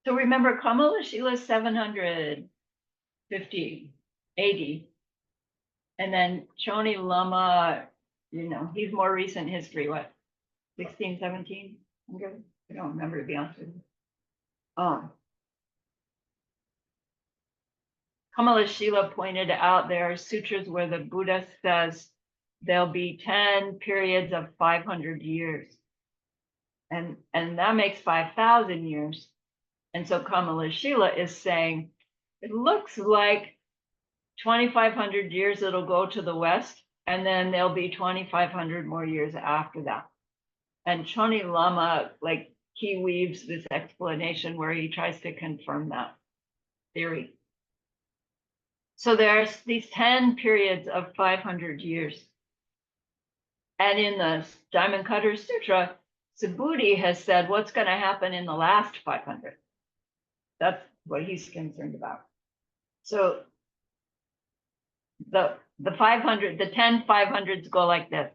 So remember, Kamalashila is 750, 80. And then Choni Lama, he's more recent history, what, 16, 17? I don't remember, to be honest with you. Kamalashila pointed out there are sutras where the Buddha says there'll be 10 periods of 500 years. And that makes 5,000 years. And so Kamalashila is saying, it looks like 2,500 years it'll go to the west, and then there'll be 2,500 more years after that. And Choni Lama, like, he weaves this explanation where he tries to confirm that theory. So there's these 10 periods of 500 years. And in the Diamond Cutter Sutra, Subhuti has said what's going to happen in the last 500. That's what he's concerned about. So the 500, the 10 500s go like this.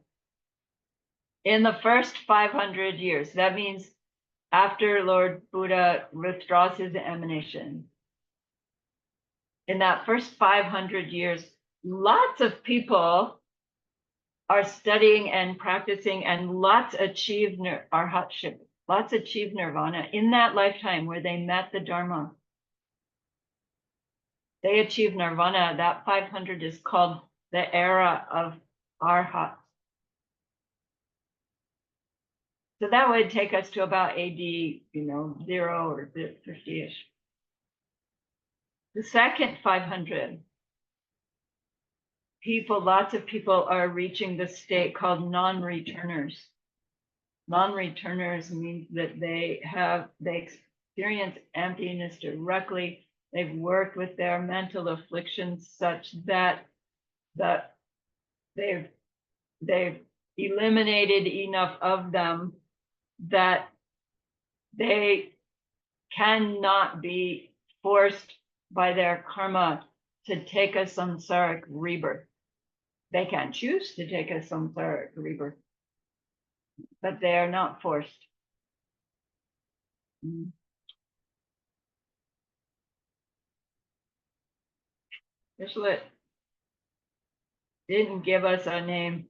In the first 500 years, that means after Lord Buddha withdraws his emanation, in that first 500 years, lots of people are studying and practicing, and lots achieve arhatship, lots achieve nirvana in that lifetime where they met the Dharma. They achieve nirvana. That 500 is called the era of arhat. So that would take us to about AD, 0 or 50-ish. The second 500, lots of people are reaching the state called non-returners. Non-returners means that they experience emptiness directly. They've worked with their mental afflictions such that they've eliminated enough of them that they cannot be forced by their karma to take a samsaric rebirth. They can choose to take a samsaric rebirth, but they are not forced. Ishlit didn't give us a name,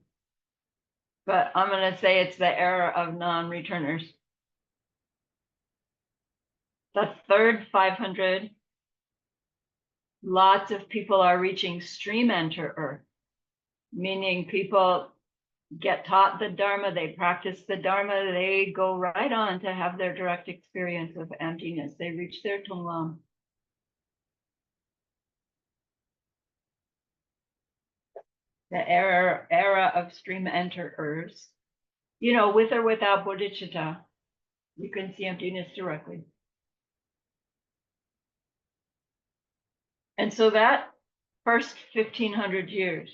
but I'm going to say it's the era of non-returners. The third 500, lots of people are reaching stream enterer, meaning people get taught the Dharma, they practice the Dharma, they go right on to have their direct experience of emptiness. They reach their Tonglam. The era of stream enterers, with or without bodhicitta, you can see emptiness directly. And so that first 1,500 years,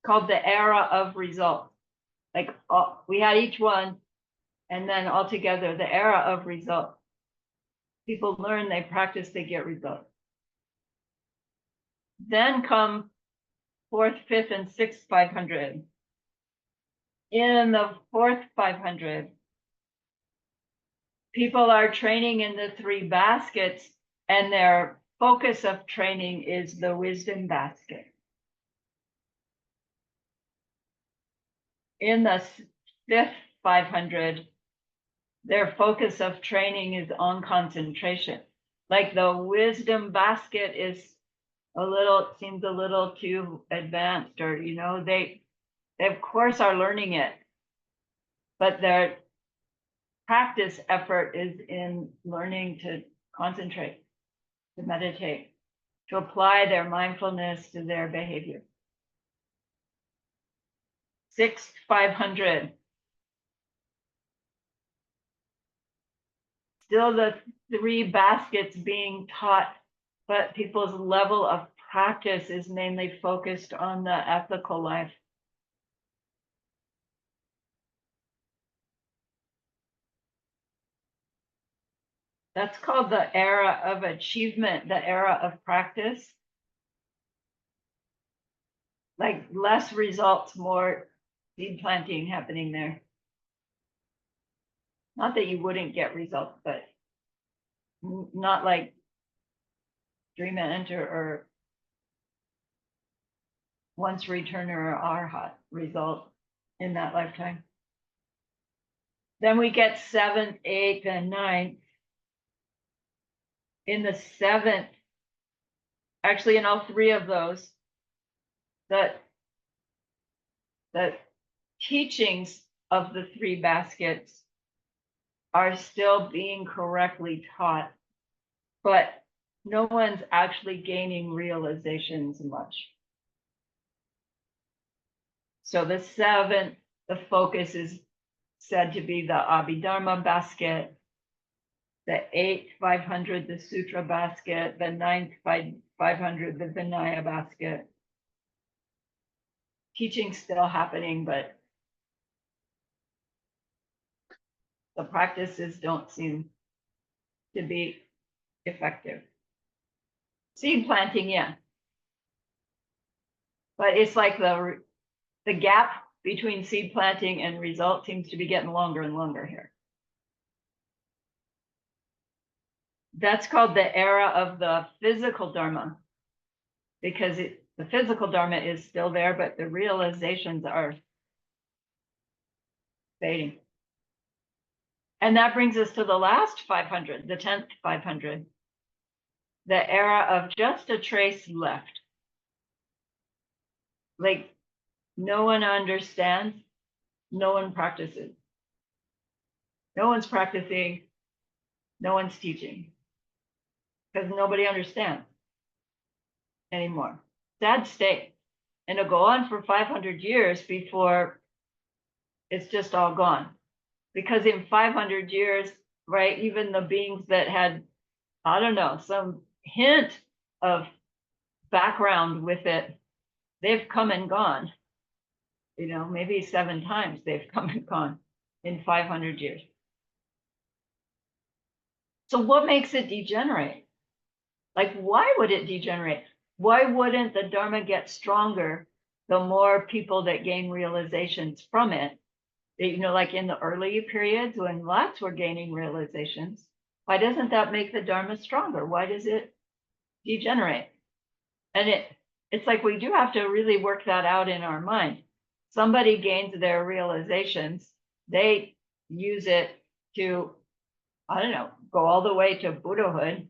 called the era of result. Like we had each one, and then altogether the era of result. People learn, they practice, they get results. Then come 4th, 5th, and 6th 500. In the 4th 500, people are training in the 3 baskets, and their focus of training is the wisdom basket. In the 5th 500, their focus of training is on concentration. Like the wisdom basket seems a little too advanced, or, they of course are learning it, but their practice effort is in learning to concentrate, to meditate, to apply their mindfulness to their behavior. 6th 500. Still the 3 baskets being taught, but people's level of practice is mainly focused on the ethical life. That's called the era of achievement, the era of practice. Like less results, more seed planting happening there. Not that you wouldn't get results, but not like dream enter or once returner or arhat result in that lifetime. Then we get 7th, 8th, and 9th. In the 7th, actually in all three of those, the teachings of the three baskets are still being correctly taught, but no one's actually gaining realizations much. So the 7th, the focus is said to be the Abhidharma basket, the 8th, 500, the Sutra basket, the 9th, 500, the Vinaya basket. Teaching's still happening, but the practices don't seem to be effective. Seed planting, yeah. But it's like the gap between seed planting and result seems to be getting longer and longer here. That's called the era of the physical dharma, because the physical dharma is still there, but the realizations are fading. And that brings us to the last 500, the 10th 500, the era of just a trace left. Like no one understands, no one practices. No one's practicing, no one's teaching, because nobody understands anymore. Sad state. And it'll go on for 500 years before it's just all gone. Because in 500 years, right, even the beings that had, I don't know, some hint of background with it, they've come and gone. You know, maybe 7 times they've come and gone in 500 years. So what makes it degenerate? Like, why would it degenerate? Why wouldn't the Dharma get stronger the more people that gain realizations from it? You know, like in the early periods when lots were gaining realizations, why doesn't that make the Dharma stronger? Why does it degenerate? And it's like we do have to really work that out in our mind. Somebody gains their realizations, they use it to, I don't know, go all the way to Buddhahood.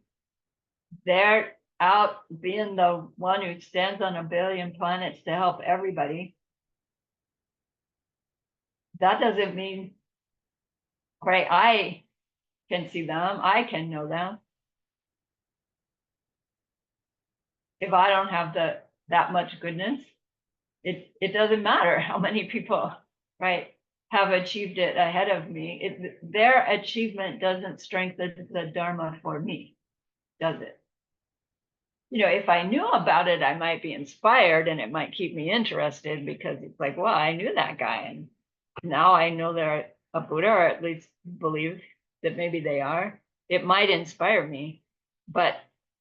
They're out being the one who stands on a billion planets to help everybody. That doesn't mean, right, I can see them, I can know them. If I don't have that much goodness, it doesn't matter how many people, right, have achieved it ahead of me. Their achievement doesn't strengthen the Dharma for me, does it? You know, if I knew about it, I might be inspired and it might keep me interested, because it's like, well, I knew that guy and now I know they're a Buddha, or at least believe that maybe they are. It might inspire me, but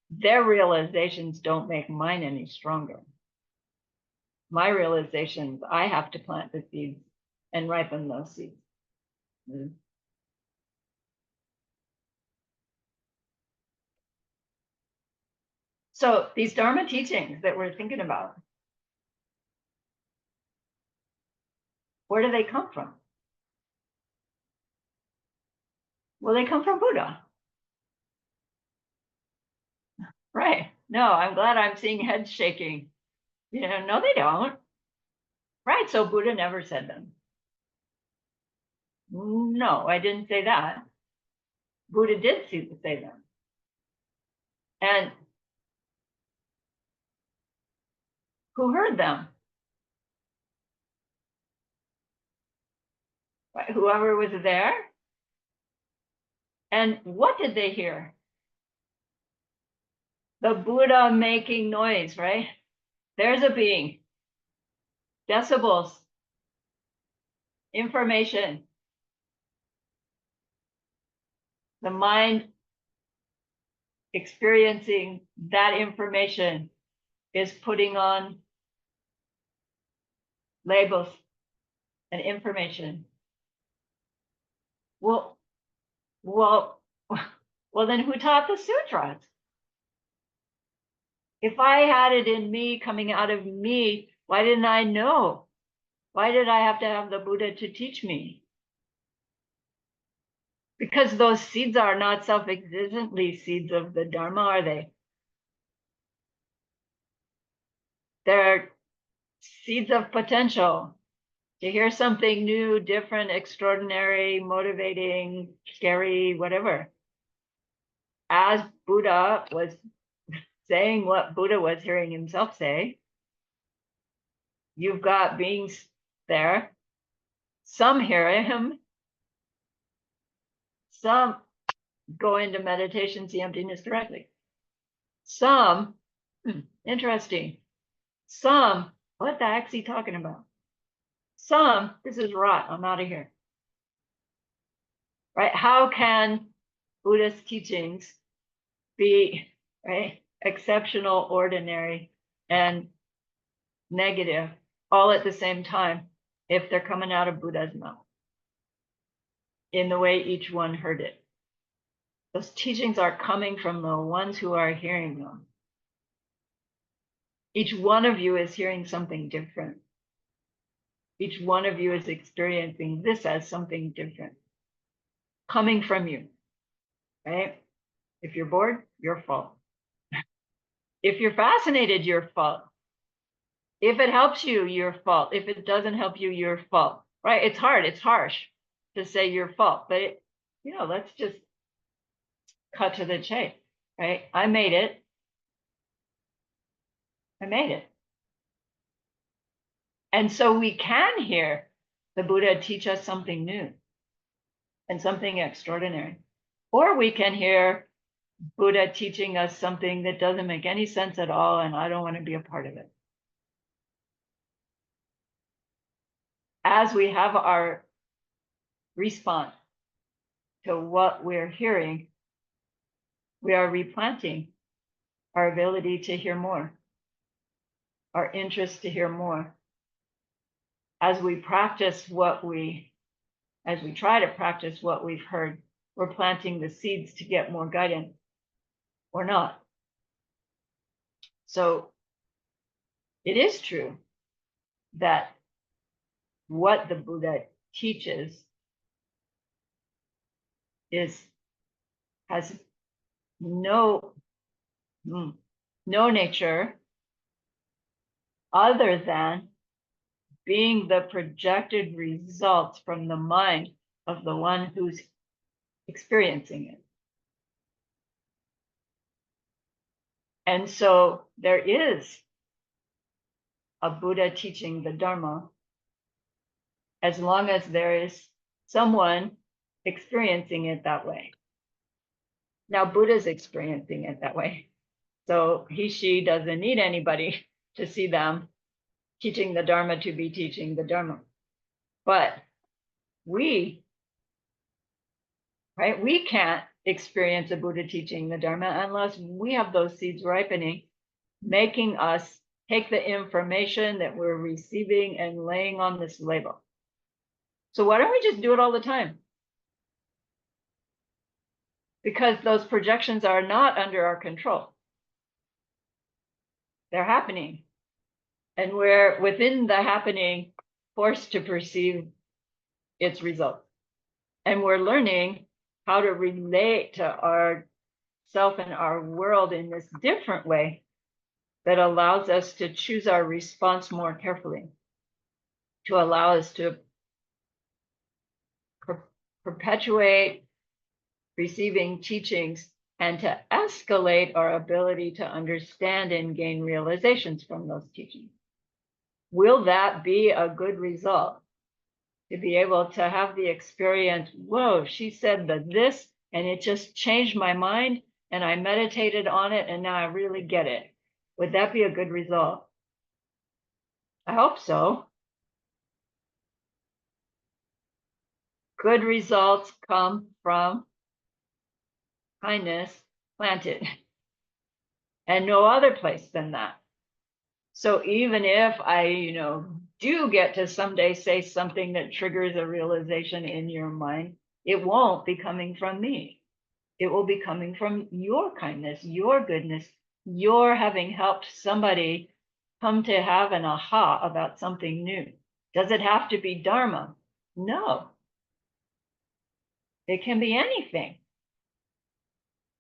their realizations don't make mine any stronger. My realizations, I have to plant the seeds and ripen those seeds. So these Dharma teachings that we're thinking about, where do they come from? Well, they come from Buddha. Right. No, I'm glad I'm seeing heads shaking. You know, no, they don't. Right. So Buddha never said them. No, I didn't say that. Buddha did say them. And who heard them? Right, whoever was there. And what did they hear? The Buddha making noise, right? There's a being. Decibels. Information. The mind experiencing that information is putting on labels and information. Well, then who taught the sutras? If I had it in me, coming out of me, Why didn't I know? Why did I have to have the Buddha to teach me? Because those seeds are not self-existently seeds of the Dharma, are they? They're seeds of potential to hear something new, different, extraordinary, motivating, scary, whatever. As Buddha was saying what Buddha was hearing himself say, you've got beings there. Some hear him, some go into meditation, see emptiness directly. Some, interesting. Some, what the heck's he talking about? Some, this is rot, I'm out of here. Right? How can Buddhist teachings be, right, exceptional, ordinary, and negative all at the same time if they're coming out of Buddha's mouth in the way each one heard it? Those teachings are coming from the ones who are hearing them. Each one of you is hearing something different. Each one of you is experiencing this as something different coming from you, right? If you're bored, your fault. If you're fascinated, your fault. If it helps you, your fault. If it doesn't help you, your fault, right? It's hard, it's harsh to say your fault, but let's just cut to the chase, right? I made it. I made it. And so we can hear the Buddha teach us something new and something extraordinary. Or we can hear Buddha teaching us something that doesn't make any sense at all, and I don't want to be a part of it. As we have our response to what we're hearing, we are replanting our ability to hear more, our interest to hear more. As we try to practice what we've heard, we're planting the seeds to get more guidance or not. So it is true that what the Buddha teaches has no nature other than being the projected results from the mind of the one who's experiencing it. And so there is a Buddha teaching the Dharma as long as there is someone experiencing it that way. Now, Buddha's experiencing it that way. So she doesn't need anybody to see them teaching the Dharma to be teaching the Dharma. But we can't experience a Buddha teaching the Dharma unless we have those seeds ripening, making us take the information that we're receiving and laying on this label. So why don't we just do it all the time? Because those projections are not under our control. They're happening. And we're within the happening forced to perceive its results. And we're learning how to relate to our self and our world in this different way that allows us to choose our response more carefully, to allow us to perpetuate receiving teachings and to escalate our ability to understand and gain realizations from those teachings. Will that be a good result? To be able to have the experience, whoa, she said this, and it just changed my mind, and I meditated on it, and now I really get it. Would that be a good result? I hope so. Good results come from kindness planted, and no other place than that. So even if I, do get to someday say something that triggers a realization in your mind, it won't be coming from me. It will be coming from your kindness, your goodness, your having helped somebody come to have an aha about something new. Does it have to be Dharma? No. It can be anything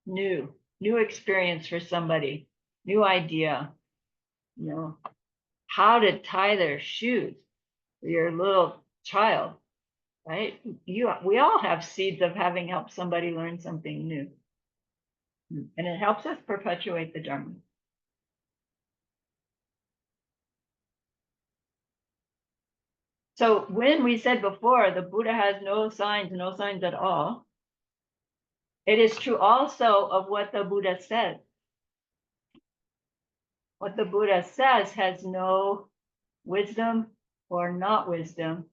new, new experience for somebody, new idea, how to tie their shoes for your little child, right? We all have seeds of having helped somebody learn something new. And it helps us perpetuate the Dharma. So when we said before, the Buddha has no signs at all, it is true also of what the Buddha says. What the Buddha says has no wisdom or not wisdom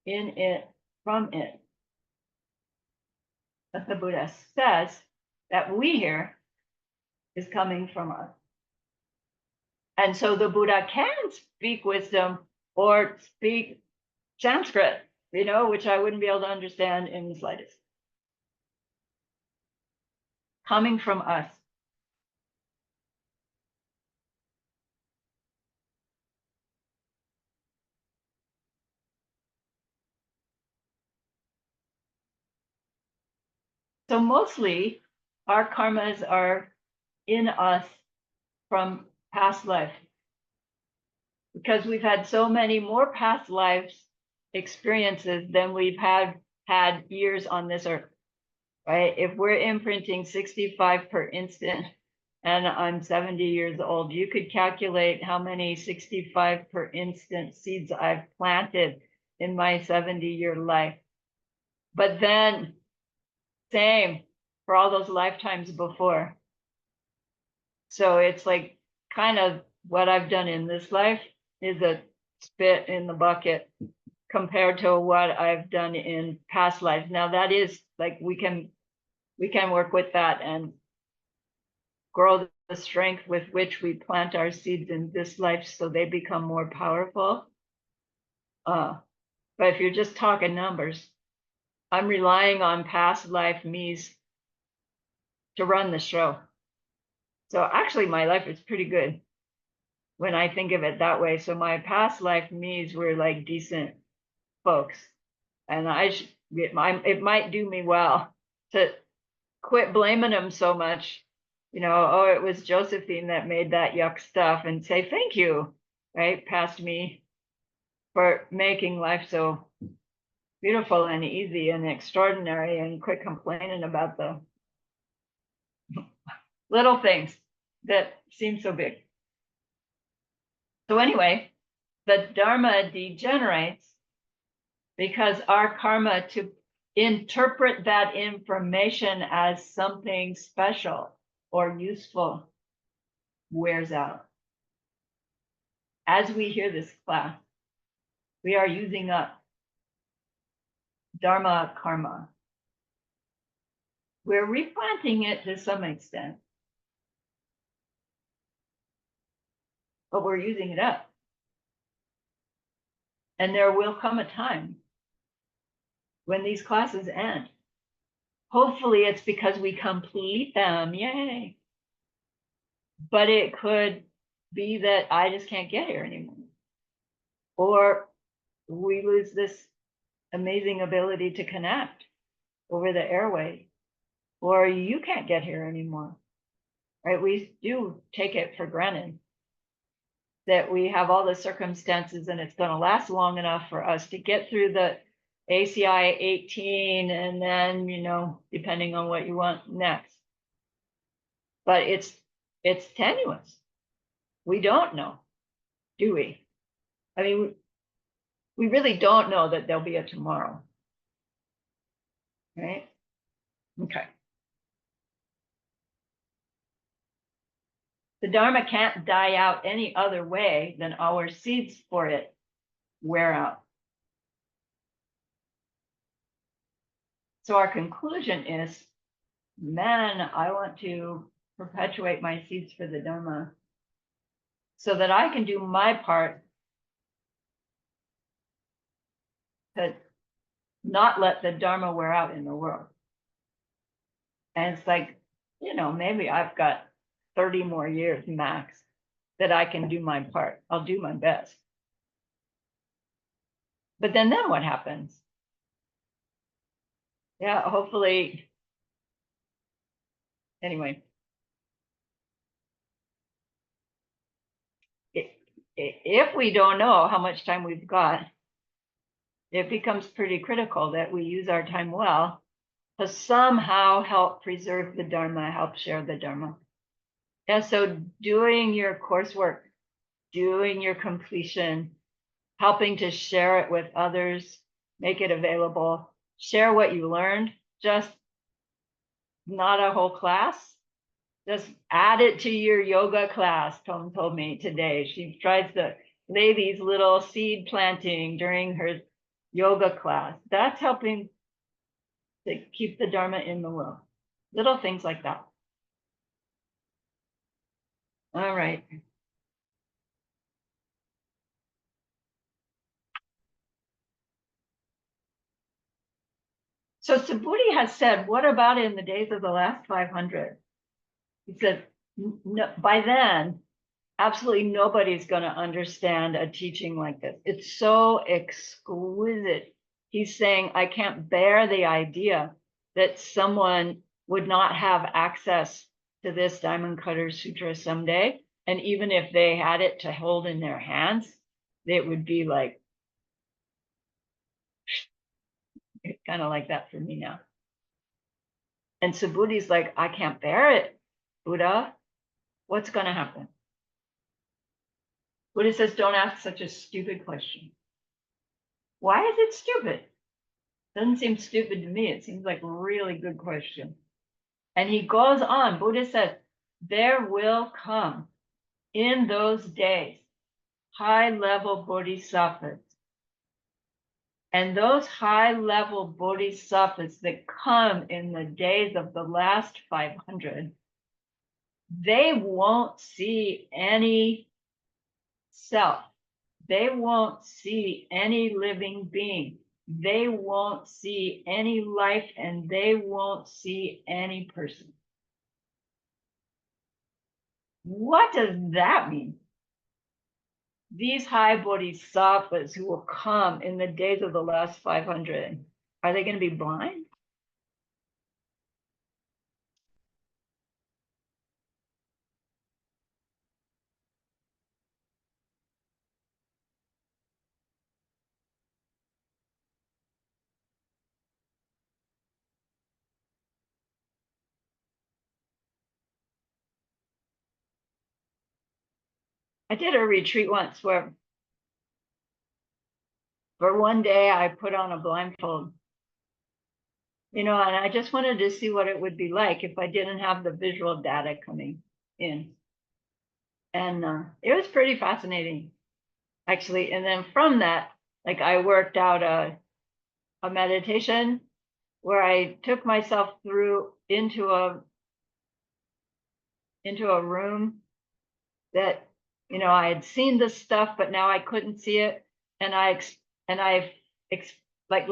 in it from it. But the Buddha says that we hear is coming from us. And so the Buddha can speak wisdom or speak Sanskrit, which I wouldn't be able to understand in the slightest. Coming from us. So mostly our karmas are in us from past life, because we've had so many more past lives experiences than we've had years on this earth, right? If we're imprinting 65 per instant and I'm 70 years old, you could calculate how many 65 per instant seeds I've planted in my 70-year life. But then same for all those lifetimes before. So it's like kind of what I've done in this life is a spit in the bucket compared to what I've done in past lives. Now that is like we can work with that and grow the strength with which we plant our seeds in this life so they become more powerful. But if you're just talking numbers, I'm relying on past life me's to run the show. So actually my life is pretty good when I think of it that way. So my past life me's were like decent folks. And it might do me well to quit blaming them so much. Oh, it was Josephine that made that yuck stuff, and say thank you, right, past me, for making life so beautiful and easy and extraordinary, and quit complaining about the little things that seem so big. So anyway, the Dharma degenerates because our karma to interpret that information as something special or useful wears out. As we hear this class, we are using up Dharma karma. We're replanting it to some extent, but we're using it up. And there will come a time when these classes end. Hopefully it's because we complete them, yay. But it could be that I just can't get here anymore. Or we lose this amazing ability to connect over the airway, or you can't get here anymore, right? We do take it for granted that we have all the circumstances and it's going to last long enough for us to get through the ACI 18 and then, depending on what you want next. But it's tenuous. We don't know, do we? I mean, we really don't know that there'll be a tomorrow, right? Okay. The Dharma can't die out any other way than our seeds for it wear out. So our conclusion is, man, I want to perpetuate my seeds for the Dharma so that I can do my part to not let the Dharma wear out in the world. And it's like, maybe I've got 30 more years max. that I can do my part. I'll do my best. But then what happens? Yeah, hopefully. Anyway, if we don't know how much time we've got, it becomes pretty critical that we use our time well to somehow help preserve the Dharma, help share the Dharma. Yeah, so doing your coursework, doing your completion, helping to share it with others, make it available, share what you learned, just not a whole class, just add it to your yoga class. Tom told me today. She tries to lay these little seed planting during her yoga class. That's helping to keep the Dharma in the world. Little things like that. All right. So Subhuti has said, what about in the days of the last 500? He said, no, by then, absolutely nobody's going to understand a teaching like this. It's so exquisite. He's saying, I can't bear the idea that someone would not have access to this Diamond Cutter Sutra someday. And even if they had it to hold in their hands, it would be like, kind of like that for me now. And Subhuti's like, I can't bear it, Buddha. What's going to happen? Buddha says, don't ask such a stupid question. Why is it stupid? Doesn't seem stupid to me. It seems like a really good question. And he goes on, Buddha says, there will come in those days high-level bodhisattvas. And those high-level bodhisattvas that come in the days of the last 500, they won't see any self. They won't see any living being. They won't see any life, and they won't see any person. What does that mean? These high bodhisattvas who will come in the days of the last 500, are they going to be blind? I did a retreat once where for one day I put on a blindfold, and I just wanted to see what it would be like if I didn't have the visual data coming in. And it was pretty fascinating, actually. And then from that, like I worked out a meditation where I took myself through into a room that I had seen this stuff, but now I couldn't see it, and I like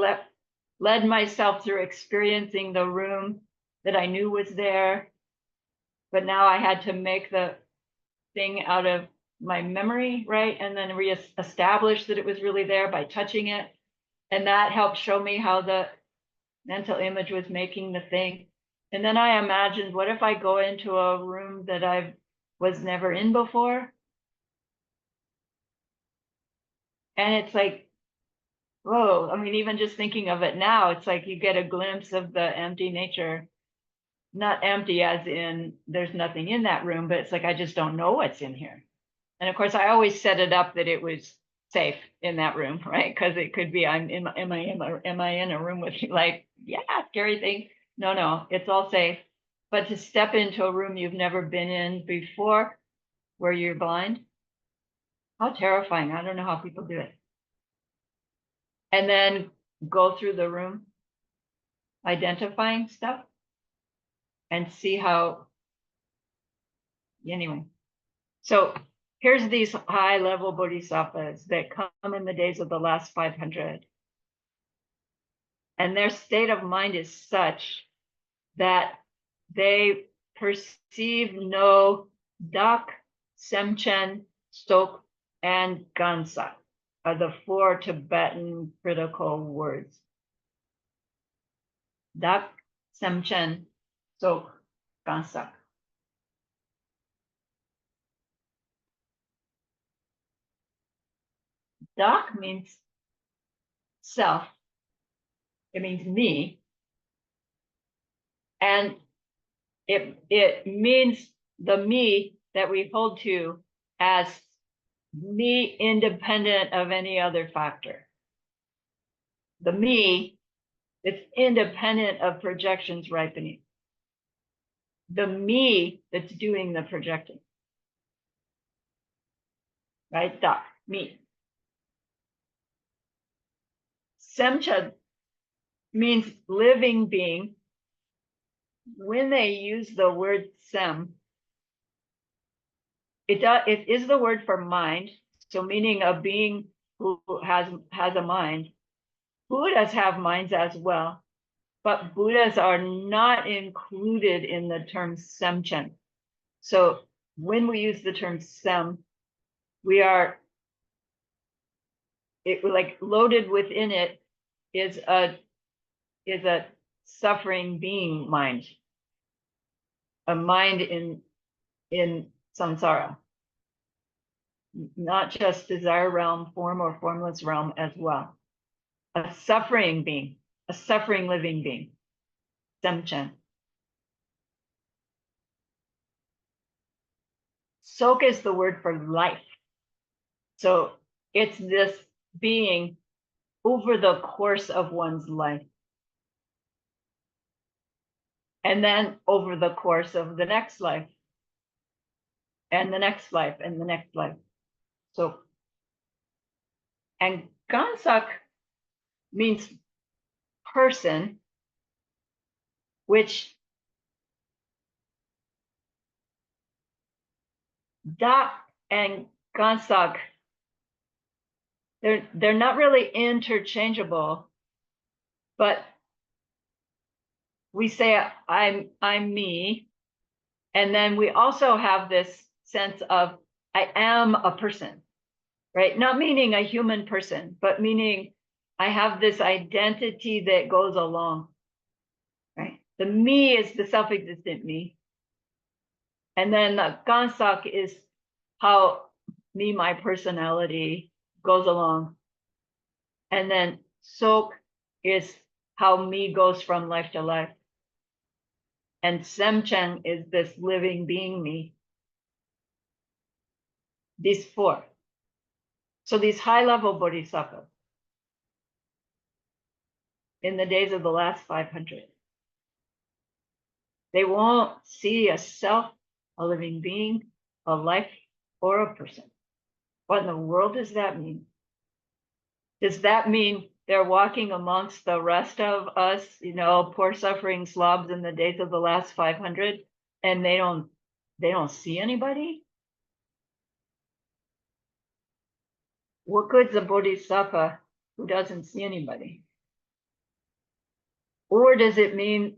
led myself through experiencing the room that I knew was there, but now I had to make the thing out of my memory, right, and then reestablish that it was really there by touching it, and that helped show me how the mental image was making the thing. And then I imagined, what if I go into a room that I was never in before? And it's like, whoa, I mean, even just thinking of it now, it's like you get a glimpse of the empty nature. Not empty as in there's nothing in that room, but it's like, I just don't know what's in here. And of course, I always set it up that it was safe in that room, right? Because it could be, am I in a room with you? Like, yeah, scary thing. No, it's all safe. But to step into a room you've never been in before, where you're blind, how terrifying. I don't know how people do it. And then go through the room, identifying stuff, and see how, anyway. So here's these high level bodhisattvas that come in the days of the last 500. And their state of mind is such that they perceive no duck, Semchen, Sok, and Gansak are the 4 Tibetan critical words. Dak, Semchen, Sok, Gansak. Dak means self. It means me. And it means the me that we hold to as me independent of any other factor. The me, it's independent of projections ripening. The me that's doing the projecting. Right? Dak, me. Semcha means living being. When they use the word sem, it is the word for mind, so meaning a being who has a mind. Buddhas have minds as well, but Buddhas are not included in the term semchen. So when we use the term sem, we are like loaded within it is a suffering being mind, a mind in samsara, not just desire realm, form or formless realm as well. A suffering being, a suffering living being, semchen. Sok is the word for life. So it's this being over the course of one's life. And then over the course of the next life. And the next life and the next life. So, and Gansak means person, which Dak and Gansak, they're not really interchangeable, but we say I'm me, and then we also have this sense of I am a person, right? Not meaning a human person, but meaning I have this identity that goes along, right? The me is the self-existent me. And then the Gansak is how me, my personality goes along. And then Sok is how me goes from life to life. And Semchen is this living being me. These 4. So these high-level bodhisattvas in the days of the last 500, they won't see a self, a living being, a life, or a person. What in the world does that mean? Does that mean they're walking amongst the rest of us, poor suffering slobs in the days of the last 500, and they don't see anybody? What good's a bodhisattva who doesn't see anybody? Or does it mean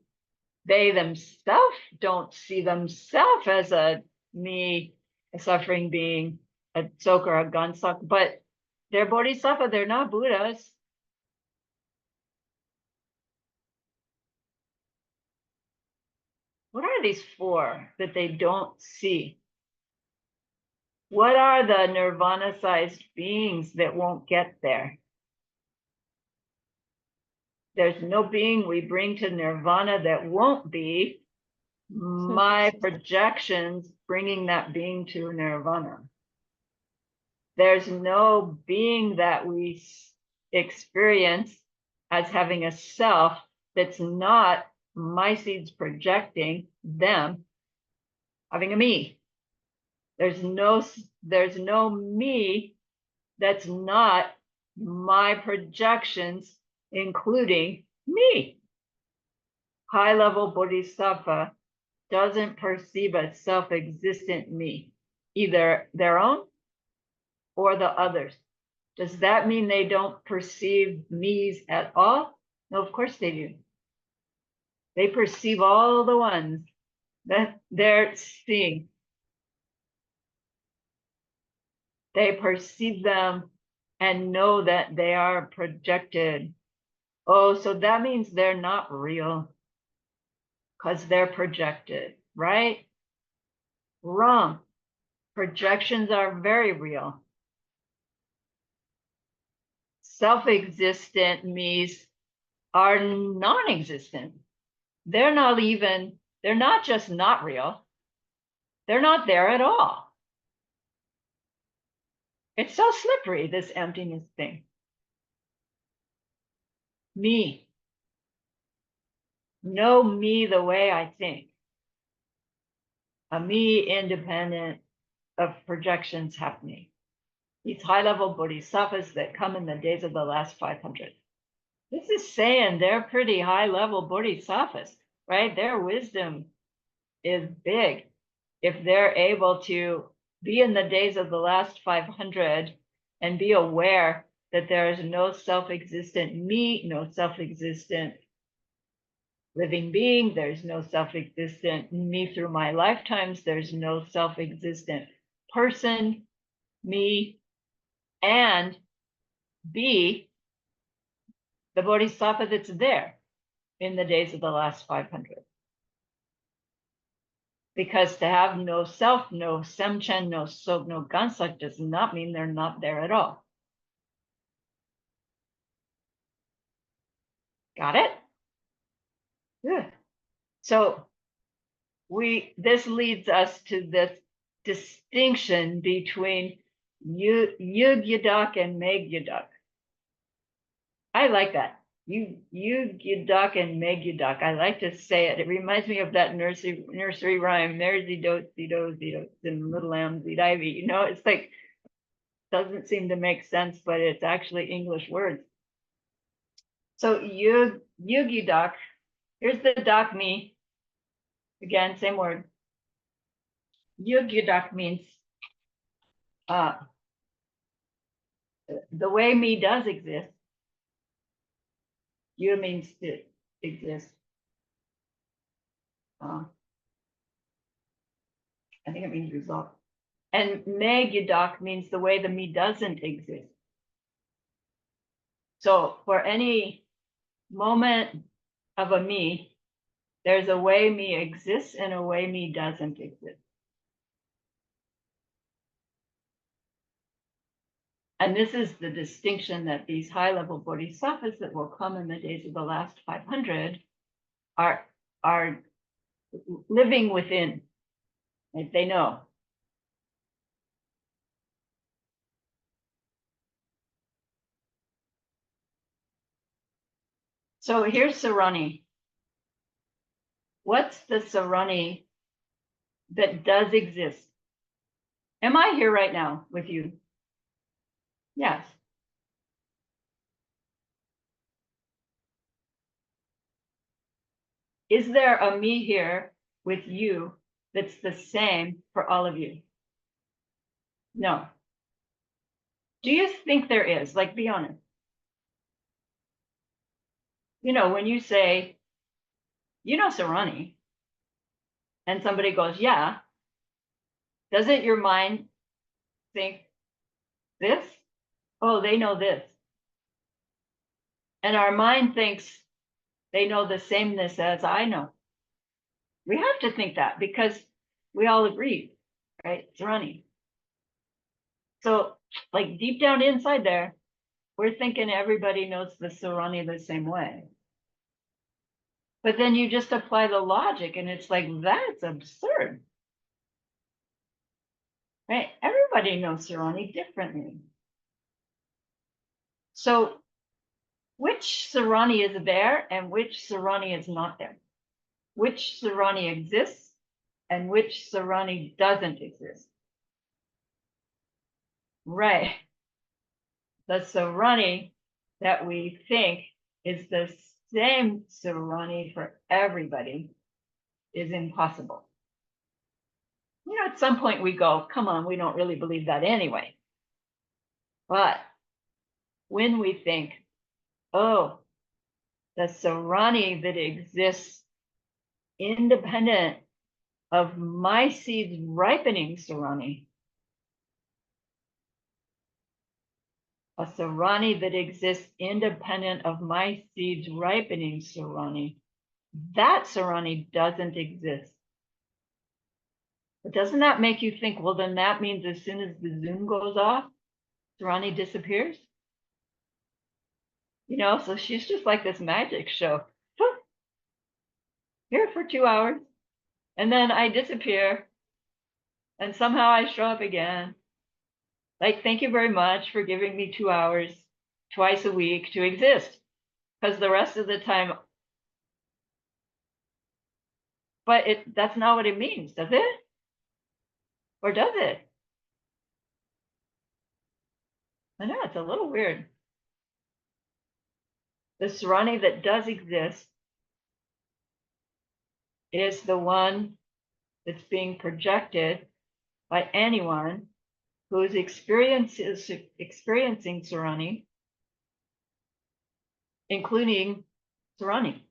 they themselves don't see themselves as a me, a suffering being, a Sok or a Gansak, but they're bodhisattva, they're not Buddhas. What are these 4 that they don't see? What are the nirvana-sized beings that won't get there? There's no being we bring to nirvana that won't be my projections bringing that being to nirvana. There's no being that we experience as having a self that's not my seeds projecting them having a me. There's no me that's not my projections, including me. High-level bodhisattva doesn't perceive a self-existent me, either their own or the others. Does that mean they don't perceive me's at all? No, of course they do. They perceive all the ones that they're seeing. They perceive them and know that they are projected. Oh, so that means they're not real because they're projected, right? Wrong. Projections are very real. Self-existent me's are non-existent. They're not just not real. They're not there at all. It's so slippery, this emptiness thing. Me. Know me the way I think. A me independent of projections happening. These high-level bodhisattvas that come in the days of the last 500. This is saying they're pretty high-level bodhisattvas, right? Their wisdom is big. If they're able to be in the days of the last 500 and be aware that there is no self-existent me, no self-existent living being, there's no self-existent me through my lifetimes, there's no self-existent person, me, and be the bodhisattva that's there in the days of the last 500. Because to have no self, no semchen, no sog, no gansak does not mean they're not there at all. Got it? Good. So this leads us to this distinction between Yug Yadak and Meg Yadak. I like that. Yug Yadak and Meg Yadak. I like to say it. It reminds me of that nursery rhyme, Merzy dotes, and little lambs eat ivy. You know, it's like, doesn't seem to make sense, but it's actually English words. So Yug Yadak, here's the dak me. Again, same word. Yug Yadak means the way me does exist. You means to exist. I think it means result. And Meg Yadak means the way the me doesn't exist. So for any moment of a me, there's a way me exists and a way me doesn't exist. And this is the distinction that these high-level bodhisattvas that will come in the days of the last 500 are living within. Like they know. So here's Sarani. What's the Sarani that does exist? Am I here right now with you? Yes. Is there a me here with you that's the same for all of you? No. Do you think there is? Like, be honest. You know, when you say, you know, Sarani, and somebody goes, yeah, doesn't your mind think this? Oh, they know this. And our mind thinks they know the sameness as I know. We have to think that because we all agree, right? Sarani. So, like deep down inside there, we're thinking everybody knows the Sarani the same way. But then you just apply the logic and it's like, that's absurd. Right? Everybody knows Sarani differently. So which Sarani is there and which Sarani is not there? Which Sarani exists and which Sarani doesn't exist? Right. The Sarani that we think is the same Sarani for everybody is impossible. You know, at some point we go, come on, we don't really believe that anyway. But when we think, oh, the Sarani that exists independent of my seeds ripening Sarani, a Sarani that exists independent of my seeds ripening Sarani, that Sarani doesn't exist. But doesn't that make you think, well, then that means as soon as the Zoom goes off, Sarani disappears? You know, so she's just like this magic show. Here for 2 hours, and then I disappear, and somehow I show up again. Like, thank you very much for giving me 2 hours twice a week to exist, because the rest of the time, but that's not what it means, does it? Or does it? I know, it's a little weird. The Sarani that does exist is the one that's being projected by anyone who is experiencing Sarani, including Sarani.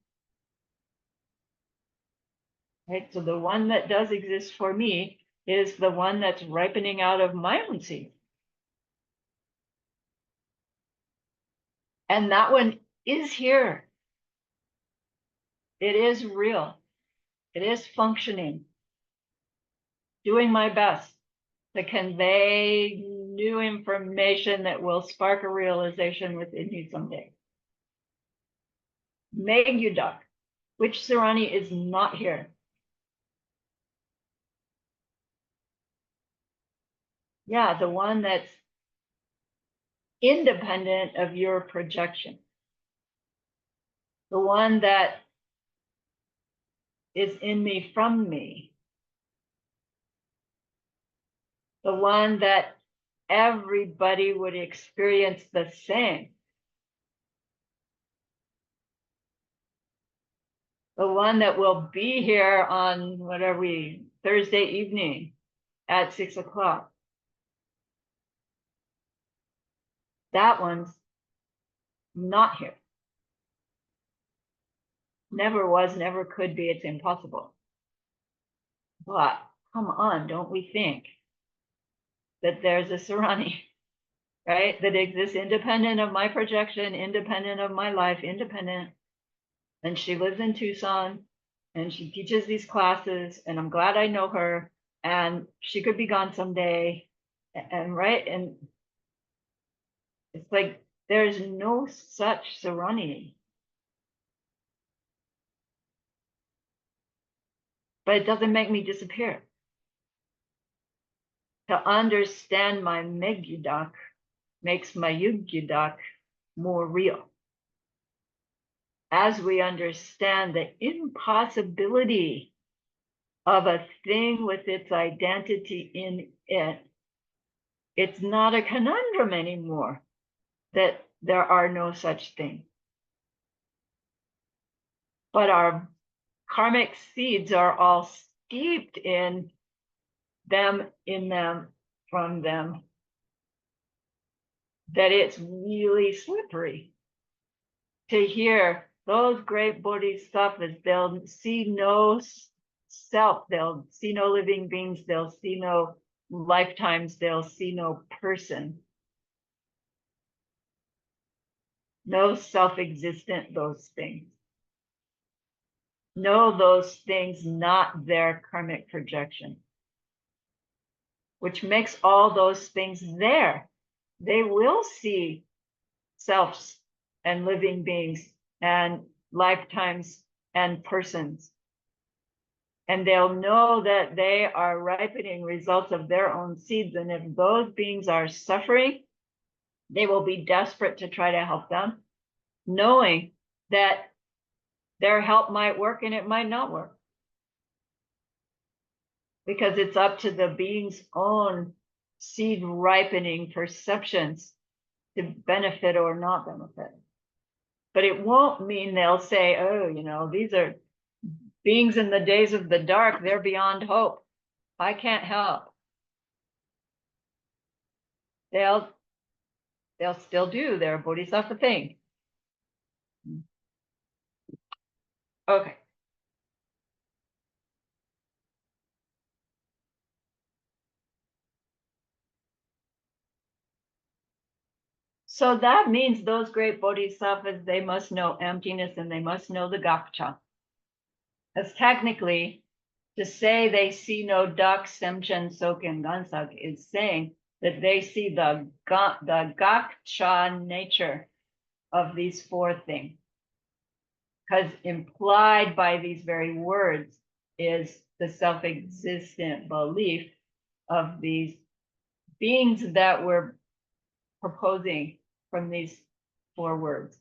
Right? So the one that does exist for me is the one that's ripening out of my own seed. And that one is here. It is real. It is functioning, doing my best to convey new information that will spark a realization within you someday. Meguduk, which Sarani is not here. Yeah, the one that's independent of your projection. The one that is in me from me. The one that everybody would experience the same. The one that will be here on Thursday evening at 6 o'clock. That one's not here. Never was, never could be, it's impossible. But come on, don't we think that there's a Sarani, right? That exists independent of my projection, independent of my life, independent. And she lives in Tucson and she teaches these classes, and I'm glad I know her, and she could be gone someday. And right, and it's like there's no such Sarani. But it doesn't make me disappear. To understand my Meguduk makes my Yuguduk more real. As we understand the impossibility of a thing with its identity in it, it's not a conundrum anymore that there are no such things. But our karmic seeds are all steeped in them, from them, that it's really slippery to hear those great bodhisattvas. They'll see no self, they'll see no living beings, they'll see no lifetimes, they'll see no person, no self-existent those things. Know those things not their karmic projection, which makes all those things there. They will see selves and living beings and lifetimes and persons. And they'll know that they are ripening results of their own seeds. And if those beings are suffering, they will be desperate to try to help them, knowing that their help might work and it might not work. Because it's up to the being's own seed ripening perceptions to benefit or not benefit. But it won't mean they'll say, oh, these are beings in the days of the dark, they're beyond hope. I can't help. They'll still do their bodhisattva thing. Okay. So that means those great bodhisattvas, they must know emptiness and they must know the gacha. Because technically, to say they see no duck, semchen, soken, gansak is saying that they see the gacha nature of these four things. Because implied by these very words is the self-existent belief of these beings that we're proposing from these four words.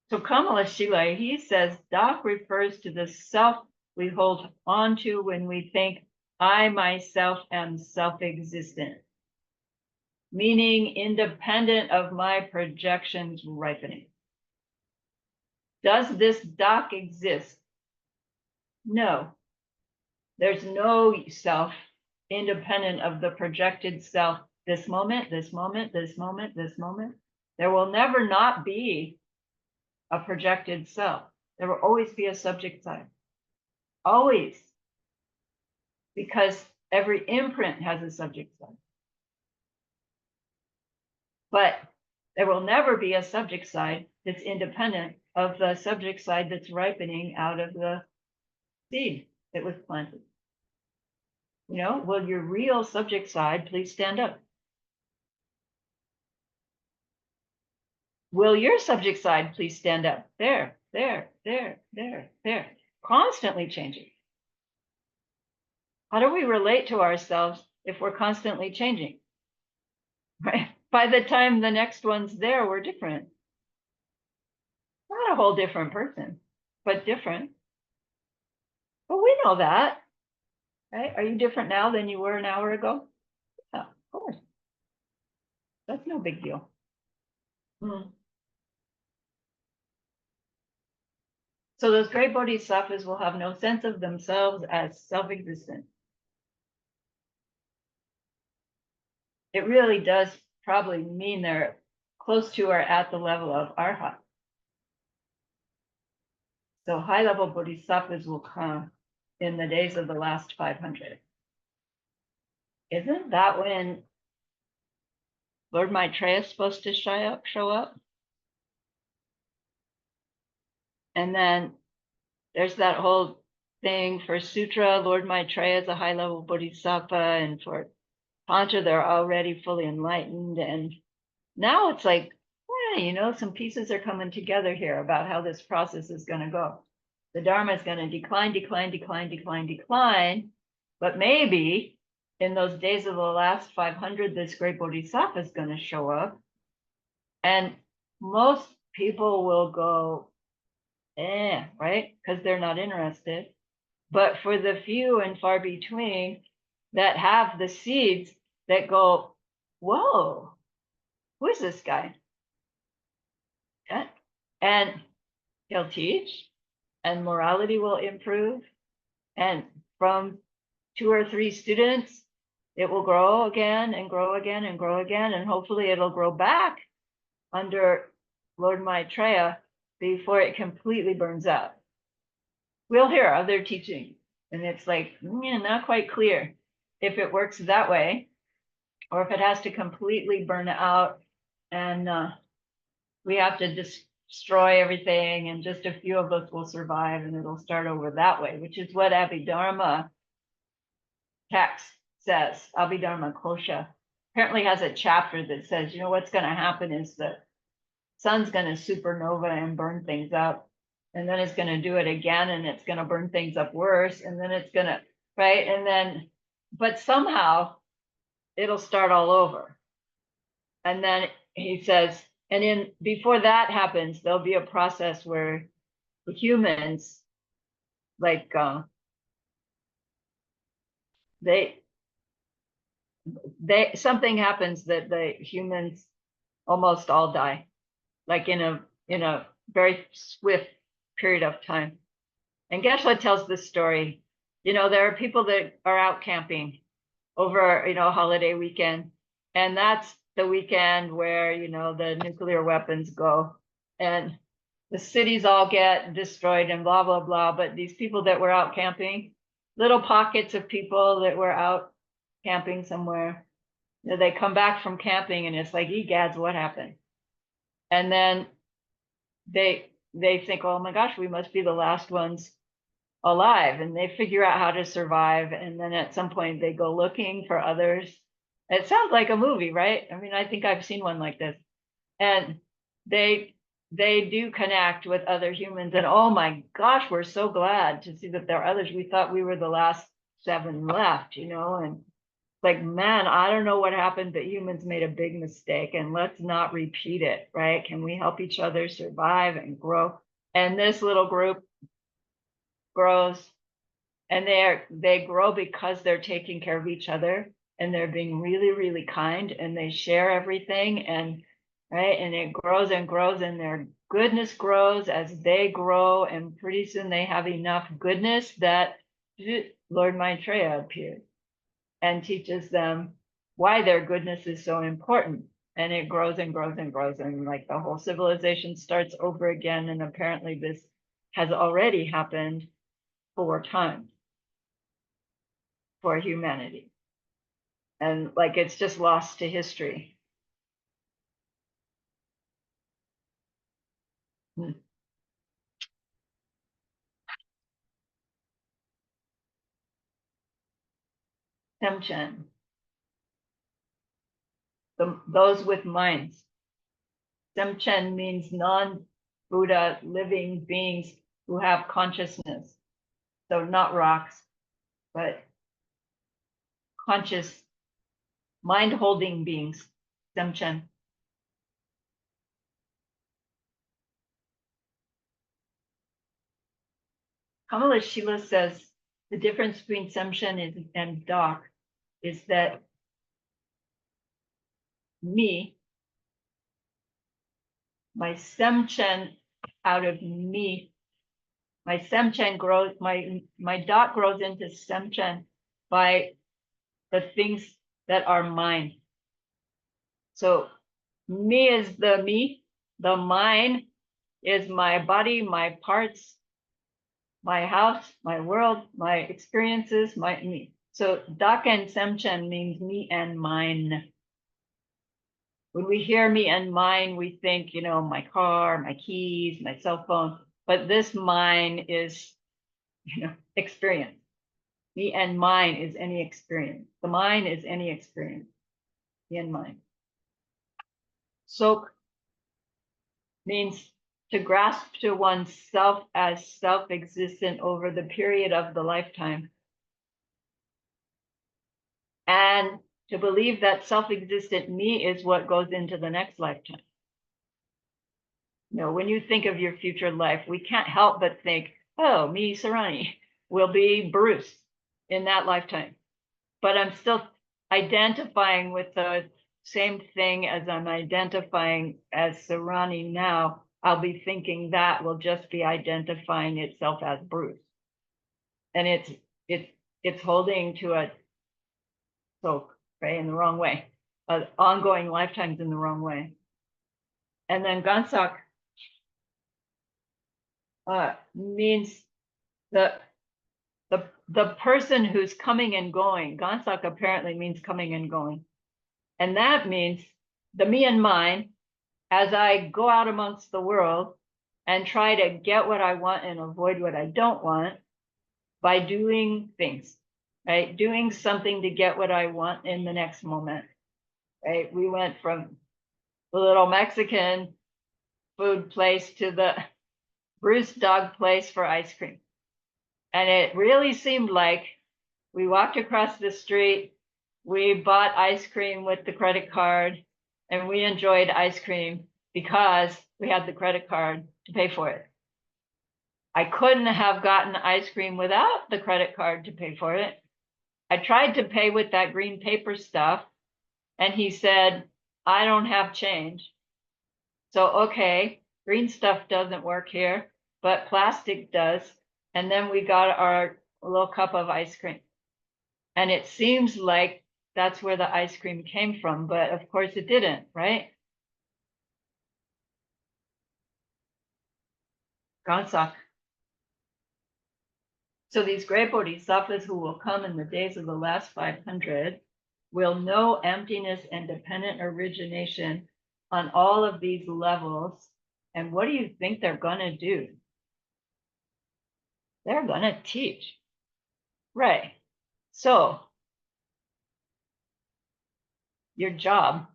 So Kamala Shila, he says, Doc refers to the self we hold onto when we think I myself am self-existent, meaning independent of my projections ripening. Does this Doc exist? No. There's no self independent of the projected self this moment, this moment, this moment, this moment. There will never not be a projected self. There will always be a subject side. Always. Because every imprint has a subject side. But there will never be a subject side that's independent of the subject side that's ripening out of the seed that was planted. You know, will your real subject side please stand up? Will your subject side please stand up? There, there, there, there, there. Constantly changing. How do we relate to ourselves if we're constantly changing? Right? By the time the next one's there, we're different. Not a whole different person, but different. But we know that, right? Are you different now than you were an hour ago? Yeah, of course. That's no big deal. So those great bodhisattvas will have no sense of themselves as self-existent. It really does probably mean they're close to or at the level of arhat. So high-level bodhisattvas will come in the days of the last 500. Isn't that when Lord Maitreya is supposed to show up? And then there's that whole thing for Sutra, Lord Maitreya is a high-level bodhisattva, and for Tantra, they're already fully enlightened. And now it's like, yeah, you know, some pieces are coming together here about how this process is going to go. The Dharma is going to decline, decline, decline, decline, decline. But maybe in those days of the last 500, this great bodhisattva is going to show up. And most people will go, right? Because they're not interested. But for the few and far between that have the seeds that go, whoa, who is this guy? Yeah. And he'll teach, and morality will improve. And from 2 or 3 students, it will grow again and grow again and grow again. And hopefully it'll grow back under Lord Maitreya before it completely burns out. We'll hear other teaching, and it's like, not quite clear if it works that way or if it has to completely burn out and we have to destroy everything and just a few of us will survive and it'll start over that way, which is what Abhidharma text says. Abhidharma Kosha apparently has a chapter that says, you know, what's going to happen is the sun's going to supernova and burn things up. And then it's going to do it again and it's going to burn things up worse. And then it's going to, right? And then, but somehow it'll start all over. And then he says, and before that happens, there'll be a process where the humans, like, something happens that the humans almost all die, like in a very swift period of time. And Geshe tells this story. You know, there are people that are out camping over, a holiday weekend, and that's the weekend where, the nuclear weapons go and the cities all get destroyed and blah, blah, blah. But these people that were out camping, little pockets of people that were out camping somewhere. You know, they come back from camping and it's like, egads, what happened? And then they think, oh my gosh, we must be the last ones alive, and they figure out how to survive. And then at some point they go looking for others. It sounds like a movie, right? I mean, I think I've seen one like this. And they they do connect with other humans, and oh my gosh, we're so glad to see that there are others. We thought we were the last 7 left, you know, and like, man, I don't know what happened, but humans made a big mistake, and let's not repeat it, right? Can we help each other survive and grow? And this little group grows, and they grow because they're taking care of each other, and they're being really, really kind, and they share everything, and right, and it grows and grows, and their goodness grows as they grow, and pretty soon they have enough goodness that Lord Maitreya appears and teaches them why their goodness is so important. And it grows and grows and grows, and like the whole civilization starts over again. And apparently this has already happened 4 times for humanity. And like, it's just lost to history. Semchen, those with minds. Semchen means non-Buddha living beings who have consciousness. So not rocks, but conscious, mind-holding beings. Semchen. Kamala Shila says the difference between Semchen and Doc is that me, my Semchen out of me, my Semchen grows, my Doc grows into Semchen by the things that are mine. So me is the me, the mine is my body, my parts, my house, my world, my experiences, my me. So Dak and Semchen means me and mine. When we hear me and mine, we think, you know, my car, my keys, my cell phone, but this mine is, you know, experience. Me and mine is any experience. The mine is any experience. Me and mine. Sok means to grasp to oneself as self-existent over the period of the lifetime, and to believe that self-existent me is what goes into the next lifetime. You know, when you think of your future life, we can't help but think, oh, me, Sarani, will be Bruce in that lifetime. But I'm still identifying with the same thing as I'm identifying as Sarani now. I'll be thinking that will just be identifying itself as Bruce. And it's holding to a soak, right, in the wrong way, ongoing lifetimes in the wrong way. And then Gansak means the person who's coming and going. Gansak apparently means coming and going. And that means the me and mine, as I go out amongst the world and try to get what I want and avoid what I don't want by doing things, right? Doing something to get what I want in the next moment, right? We went from the little Mexican food place to the Bruce dog place for ice cream. And it really seemed like we walked across the street, we bought ice cream with the credit card, and we enjoyed ice cream because we had the credit card to pay for it. I couldn't have gotten ice cream without the credit card to pay for it. I tried to pay with that green paper stuff, and he said, I don't have change. So, okay, green stuff doesn't work here, but plastic does. And then we got our little cup of ice cream. And it seems like that's where the ice cream came from, but of course it didn't, right? Gansak. So these great bodhisattvas who will come in the days of the last 500 will know emptiness and dependent origination on all of these levels. And what do you think they're going to do? They're going to teach. Right. So your job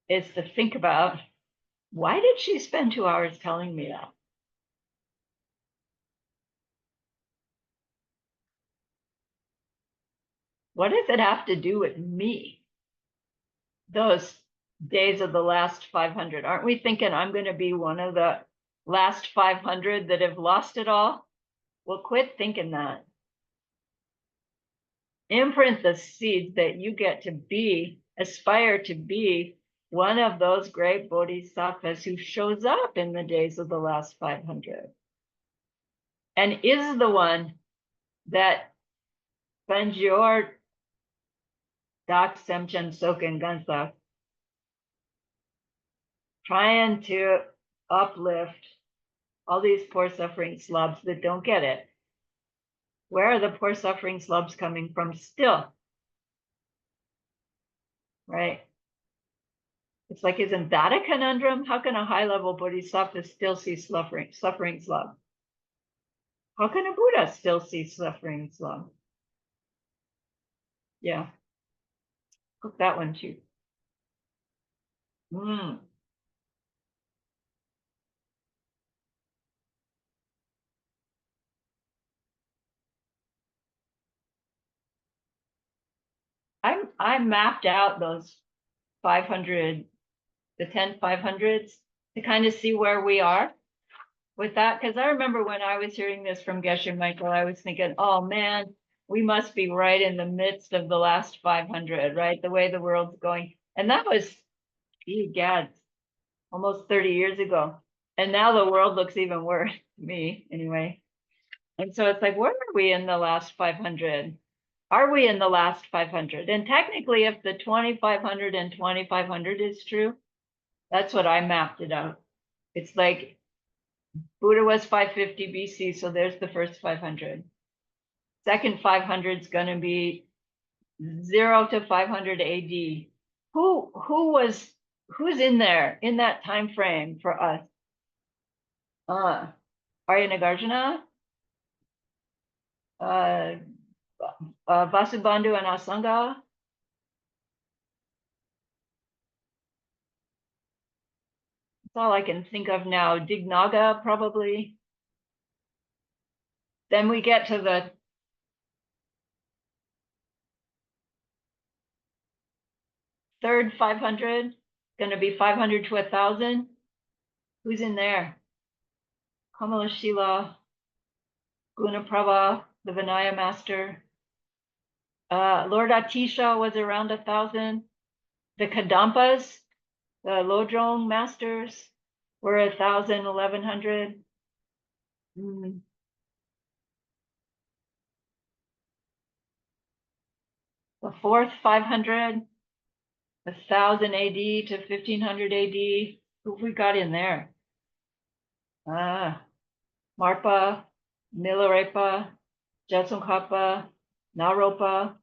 is to think about, why did she spend 2 hours telling me that? What does it have to do with me? Those days of the last 500, aren't we thinking I'm going to be one of the last 500 that have lost it all? Well, quit thinking that. Imprint the seeds that you get to be, aspire to be one of those great bodhisattvas who shows up in the days of the last 500 and is the one that spends your Dak Semchen Soken Gansak trying to uplift all these poor suffering slubs that don't get it. Where are the poor suffering slubs coming from still? Right? It's like, isn't that a conundrum? How can a high-level bodhisattva still see suffering slub? How can a Buddha still see suffering slum? Yeah, cook that one too. I mapped out those 500, the 10 500s to kind of see where we are with that. Because I remember when I was hearing this from Geshe Michael, I was thinking, oh man, we must be right in the midst of the last 500, right? The way the world's going. And that was, gad, almost 30 years ago. And now the world looks even worse to me anyway. And so it's like, where are we in the last 500? Are we in the last 500? And technically, if the 2500 and 2500 is true, that's what I mapped it out. It's like Buddha was 550 BC, so there's the first 500. Second 500 is going to be 0 to 500 AD. Who's in there in that time frame for us? Arya Nagarjuna, Vasubandhu and Asanga. That's all I can think of now. Dignaga, probably. Then we get to the third 500, going to be 500 to 1,000. Who's in there? Kamalashila, Gunaprabha, the Vinaya master. Lord Atisha was around 1,000. The Kadampas, the Lojong masters, were 1,000, 1,100. The fourth 500, 1,000 AD to 1,500 AD. Who have we got in there? Marpa, Milarepa, Jetsongkhapa, Naropa.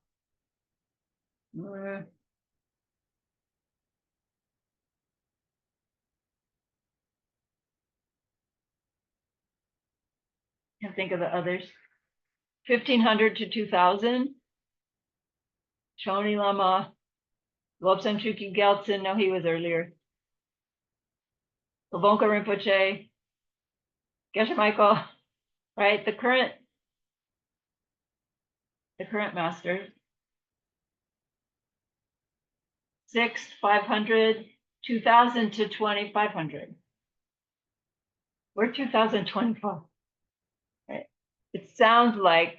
Can't think of the others. 1,500 to 2,000. Choni Lama, Lobsang Chuki Gyaltsen, no, he was earlier. Lobonka Rinpoche, Geshe Michael, right? The current master. 6, 500, 2,000 to 2,500. We're 2025. Right? It sounds like,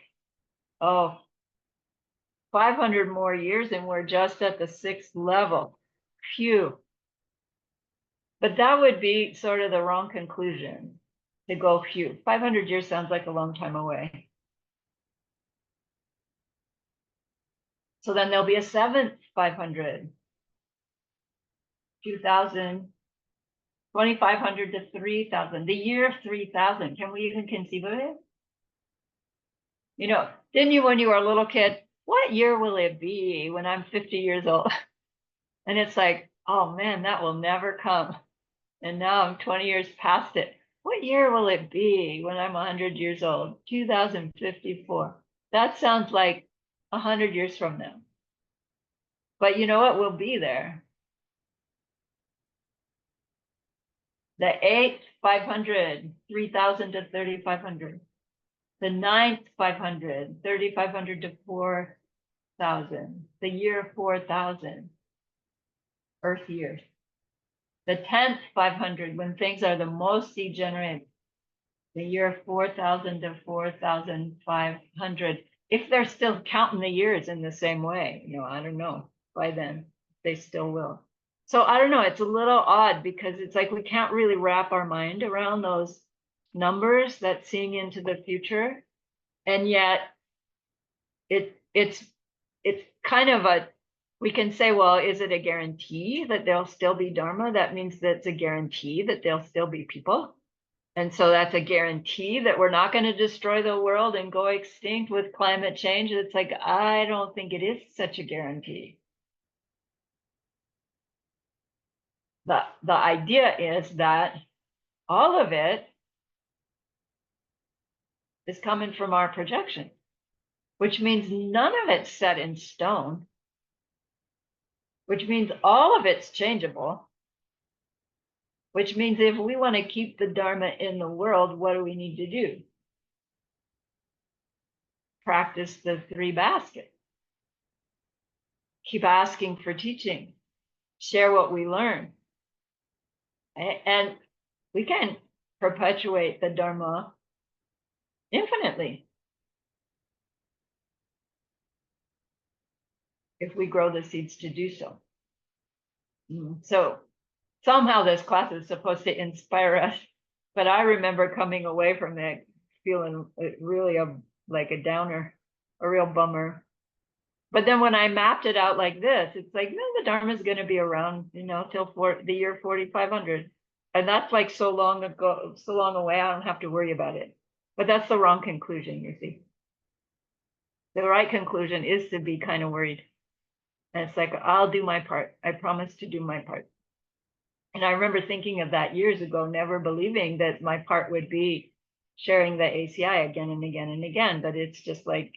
500 more years and we're just at the 6th level. Phew. But that would be sort of the wrong conclusion to go phew. 500 years sounds like a long time away. So then there'll be a 7th 500, 2,000, 2,500 to 3,000, the year 3,000. Can we even conceive of it? You know, didn't you when you were a little kid? What year will it be when I'm 50 years old? And it's like, oh man, that will never come. And now I'm 20 years past it. What year will it be when I'm 100 years old? 2054. That sounds like 100 years from now. But you know what? We'll be there. The 8th, 500, 3,000 to 3,500. The 9th, 500, 3,500 to 4,000. The year 4,000, Earth years. The 10th, 500, when things are the most degenerate. The year 4,000 to 4,500. If they're still counting the years in the same way, I don't know. By then, they still will. So I don't know. It's a little odd because it's like we can't really wrap our mind around those numbers that seeing into the future, and yet it's kind of we can say, well, is it a guarantee that there'll still be Dharma? That means that it's a guarantee that there'll still be people. And so that's a guarantee that we're not going to destroy the world and go extinct with climate change. It's like, I don't think it is such a guarantee. The idea is that all of it is coming from our projection, which means none of it's set in stone, which means all of it's changeable, which means if we want to keep the Dharma in the world, what do we need to do? Practice the three baskets. Keep asking for teaching. Share what we learn. And we can perpetuate the Dharma infinitely if we grow the seeds to do so. So somehow this class is supposed to inspire us, but I remember coming away from it feeling really like a downer, a real bummer. But then when I mapped it out like this, it's like, no, the Dharma is going to be around, till the year 4,500. And that's like so long ago, so long away, I don't have to worry about it. But that's the wrong conclusion, you see. The right conclusion is to be kind of worried. And it's like, I'll do my part. I promise to do my part. And I remember thinking of that years ago, never believing that my part would be sharing the ACI again and again and again. But it's just like,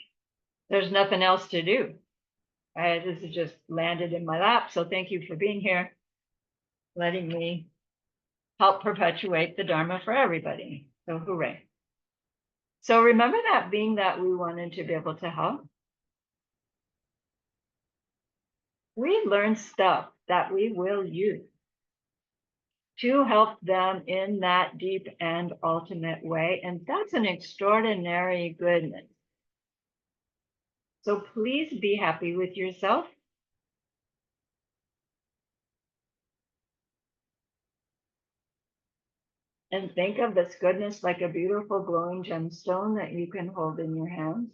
there's nothing else to do. This has just landed in my lap. So thank you for being here, letting me help perpetuate the Dharma for everybody. So hooray. So remember that being that we wanted to be able to help. We learn stuff that we will use to help them in that deep and ultimate way. And that's an extraordinary goodness. So please be happy with yourself. And think of this goodness like a beautiful glowing gemstone that you can hold in your hands.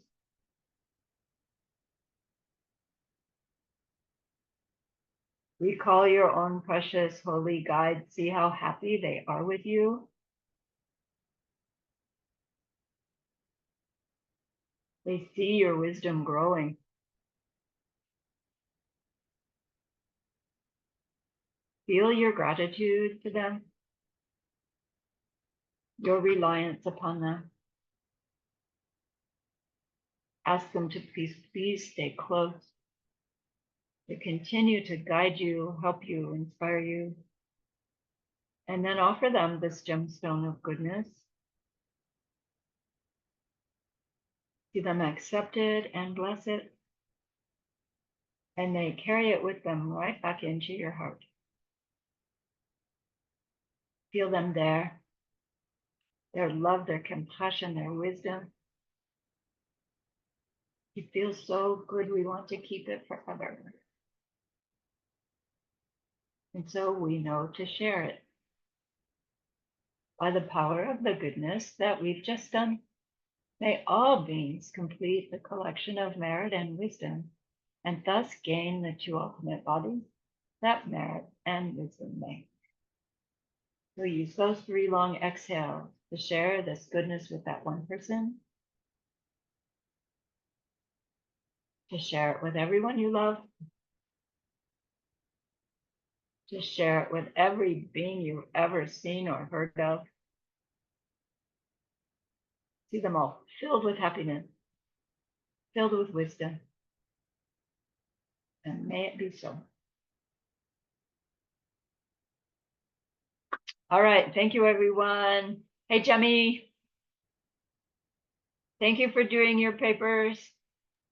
Recall your own precious holy guides. See how happy they are with you. They see your wisdom growing. Feel your gratitude to them, your reliance upon them. Ask them to please stay close, to continue to guide you, help you, inspire you. And then offer them this gemstone of goodness. See them accept it and bless it. And they carry it with them right back into your heart. Feel them there, their love, their compassion, their wisdom. It feels so good. We want to keep it forever. And so we know to share it. By the power of the goodness that we've just done, may all beings complete the collection of merit and wisdom, and thus gain the two ultimate bodies that merit and wisdom make. So use those 3 long exhales to share this goodness with that one person. to share it with everyone you love, to share it with every being you've ever seen or heard of. See them all filled with happiness, filled with wisdom, and may it be so. All right, thank you, everyone. Hey, Jemmy. Thank you for doing your papers.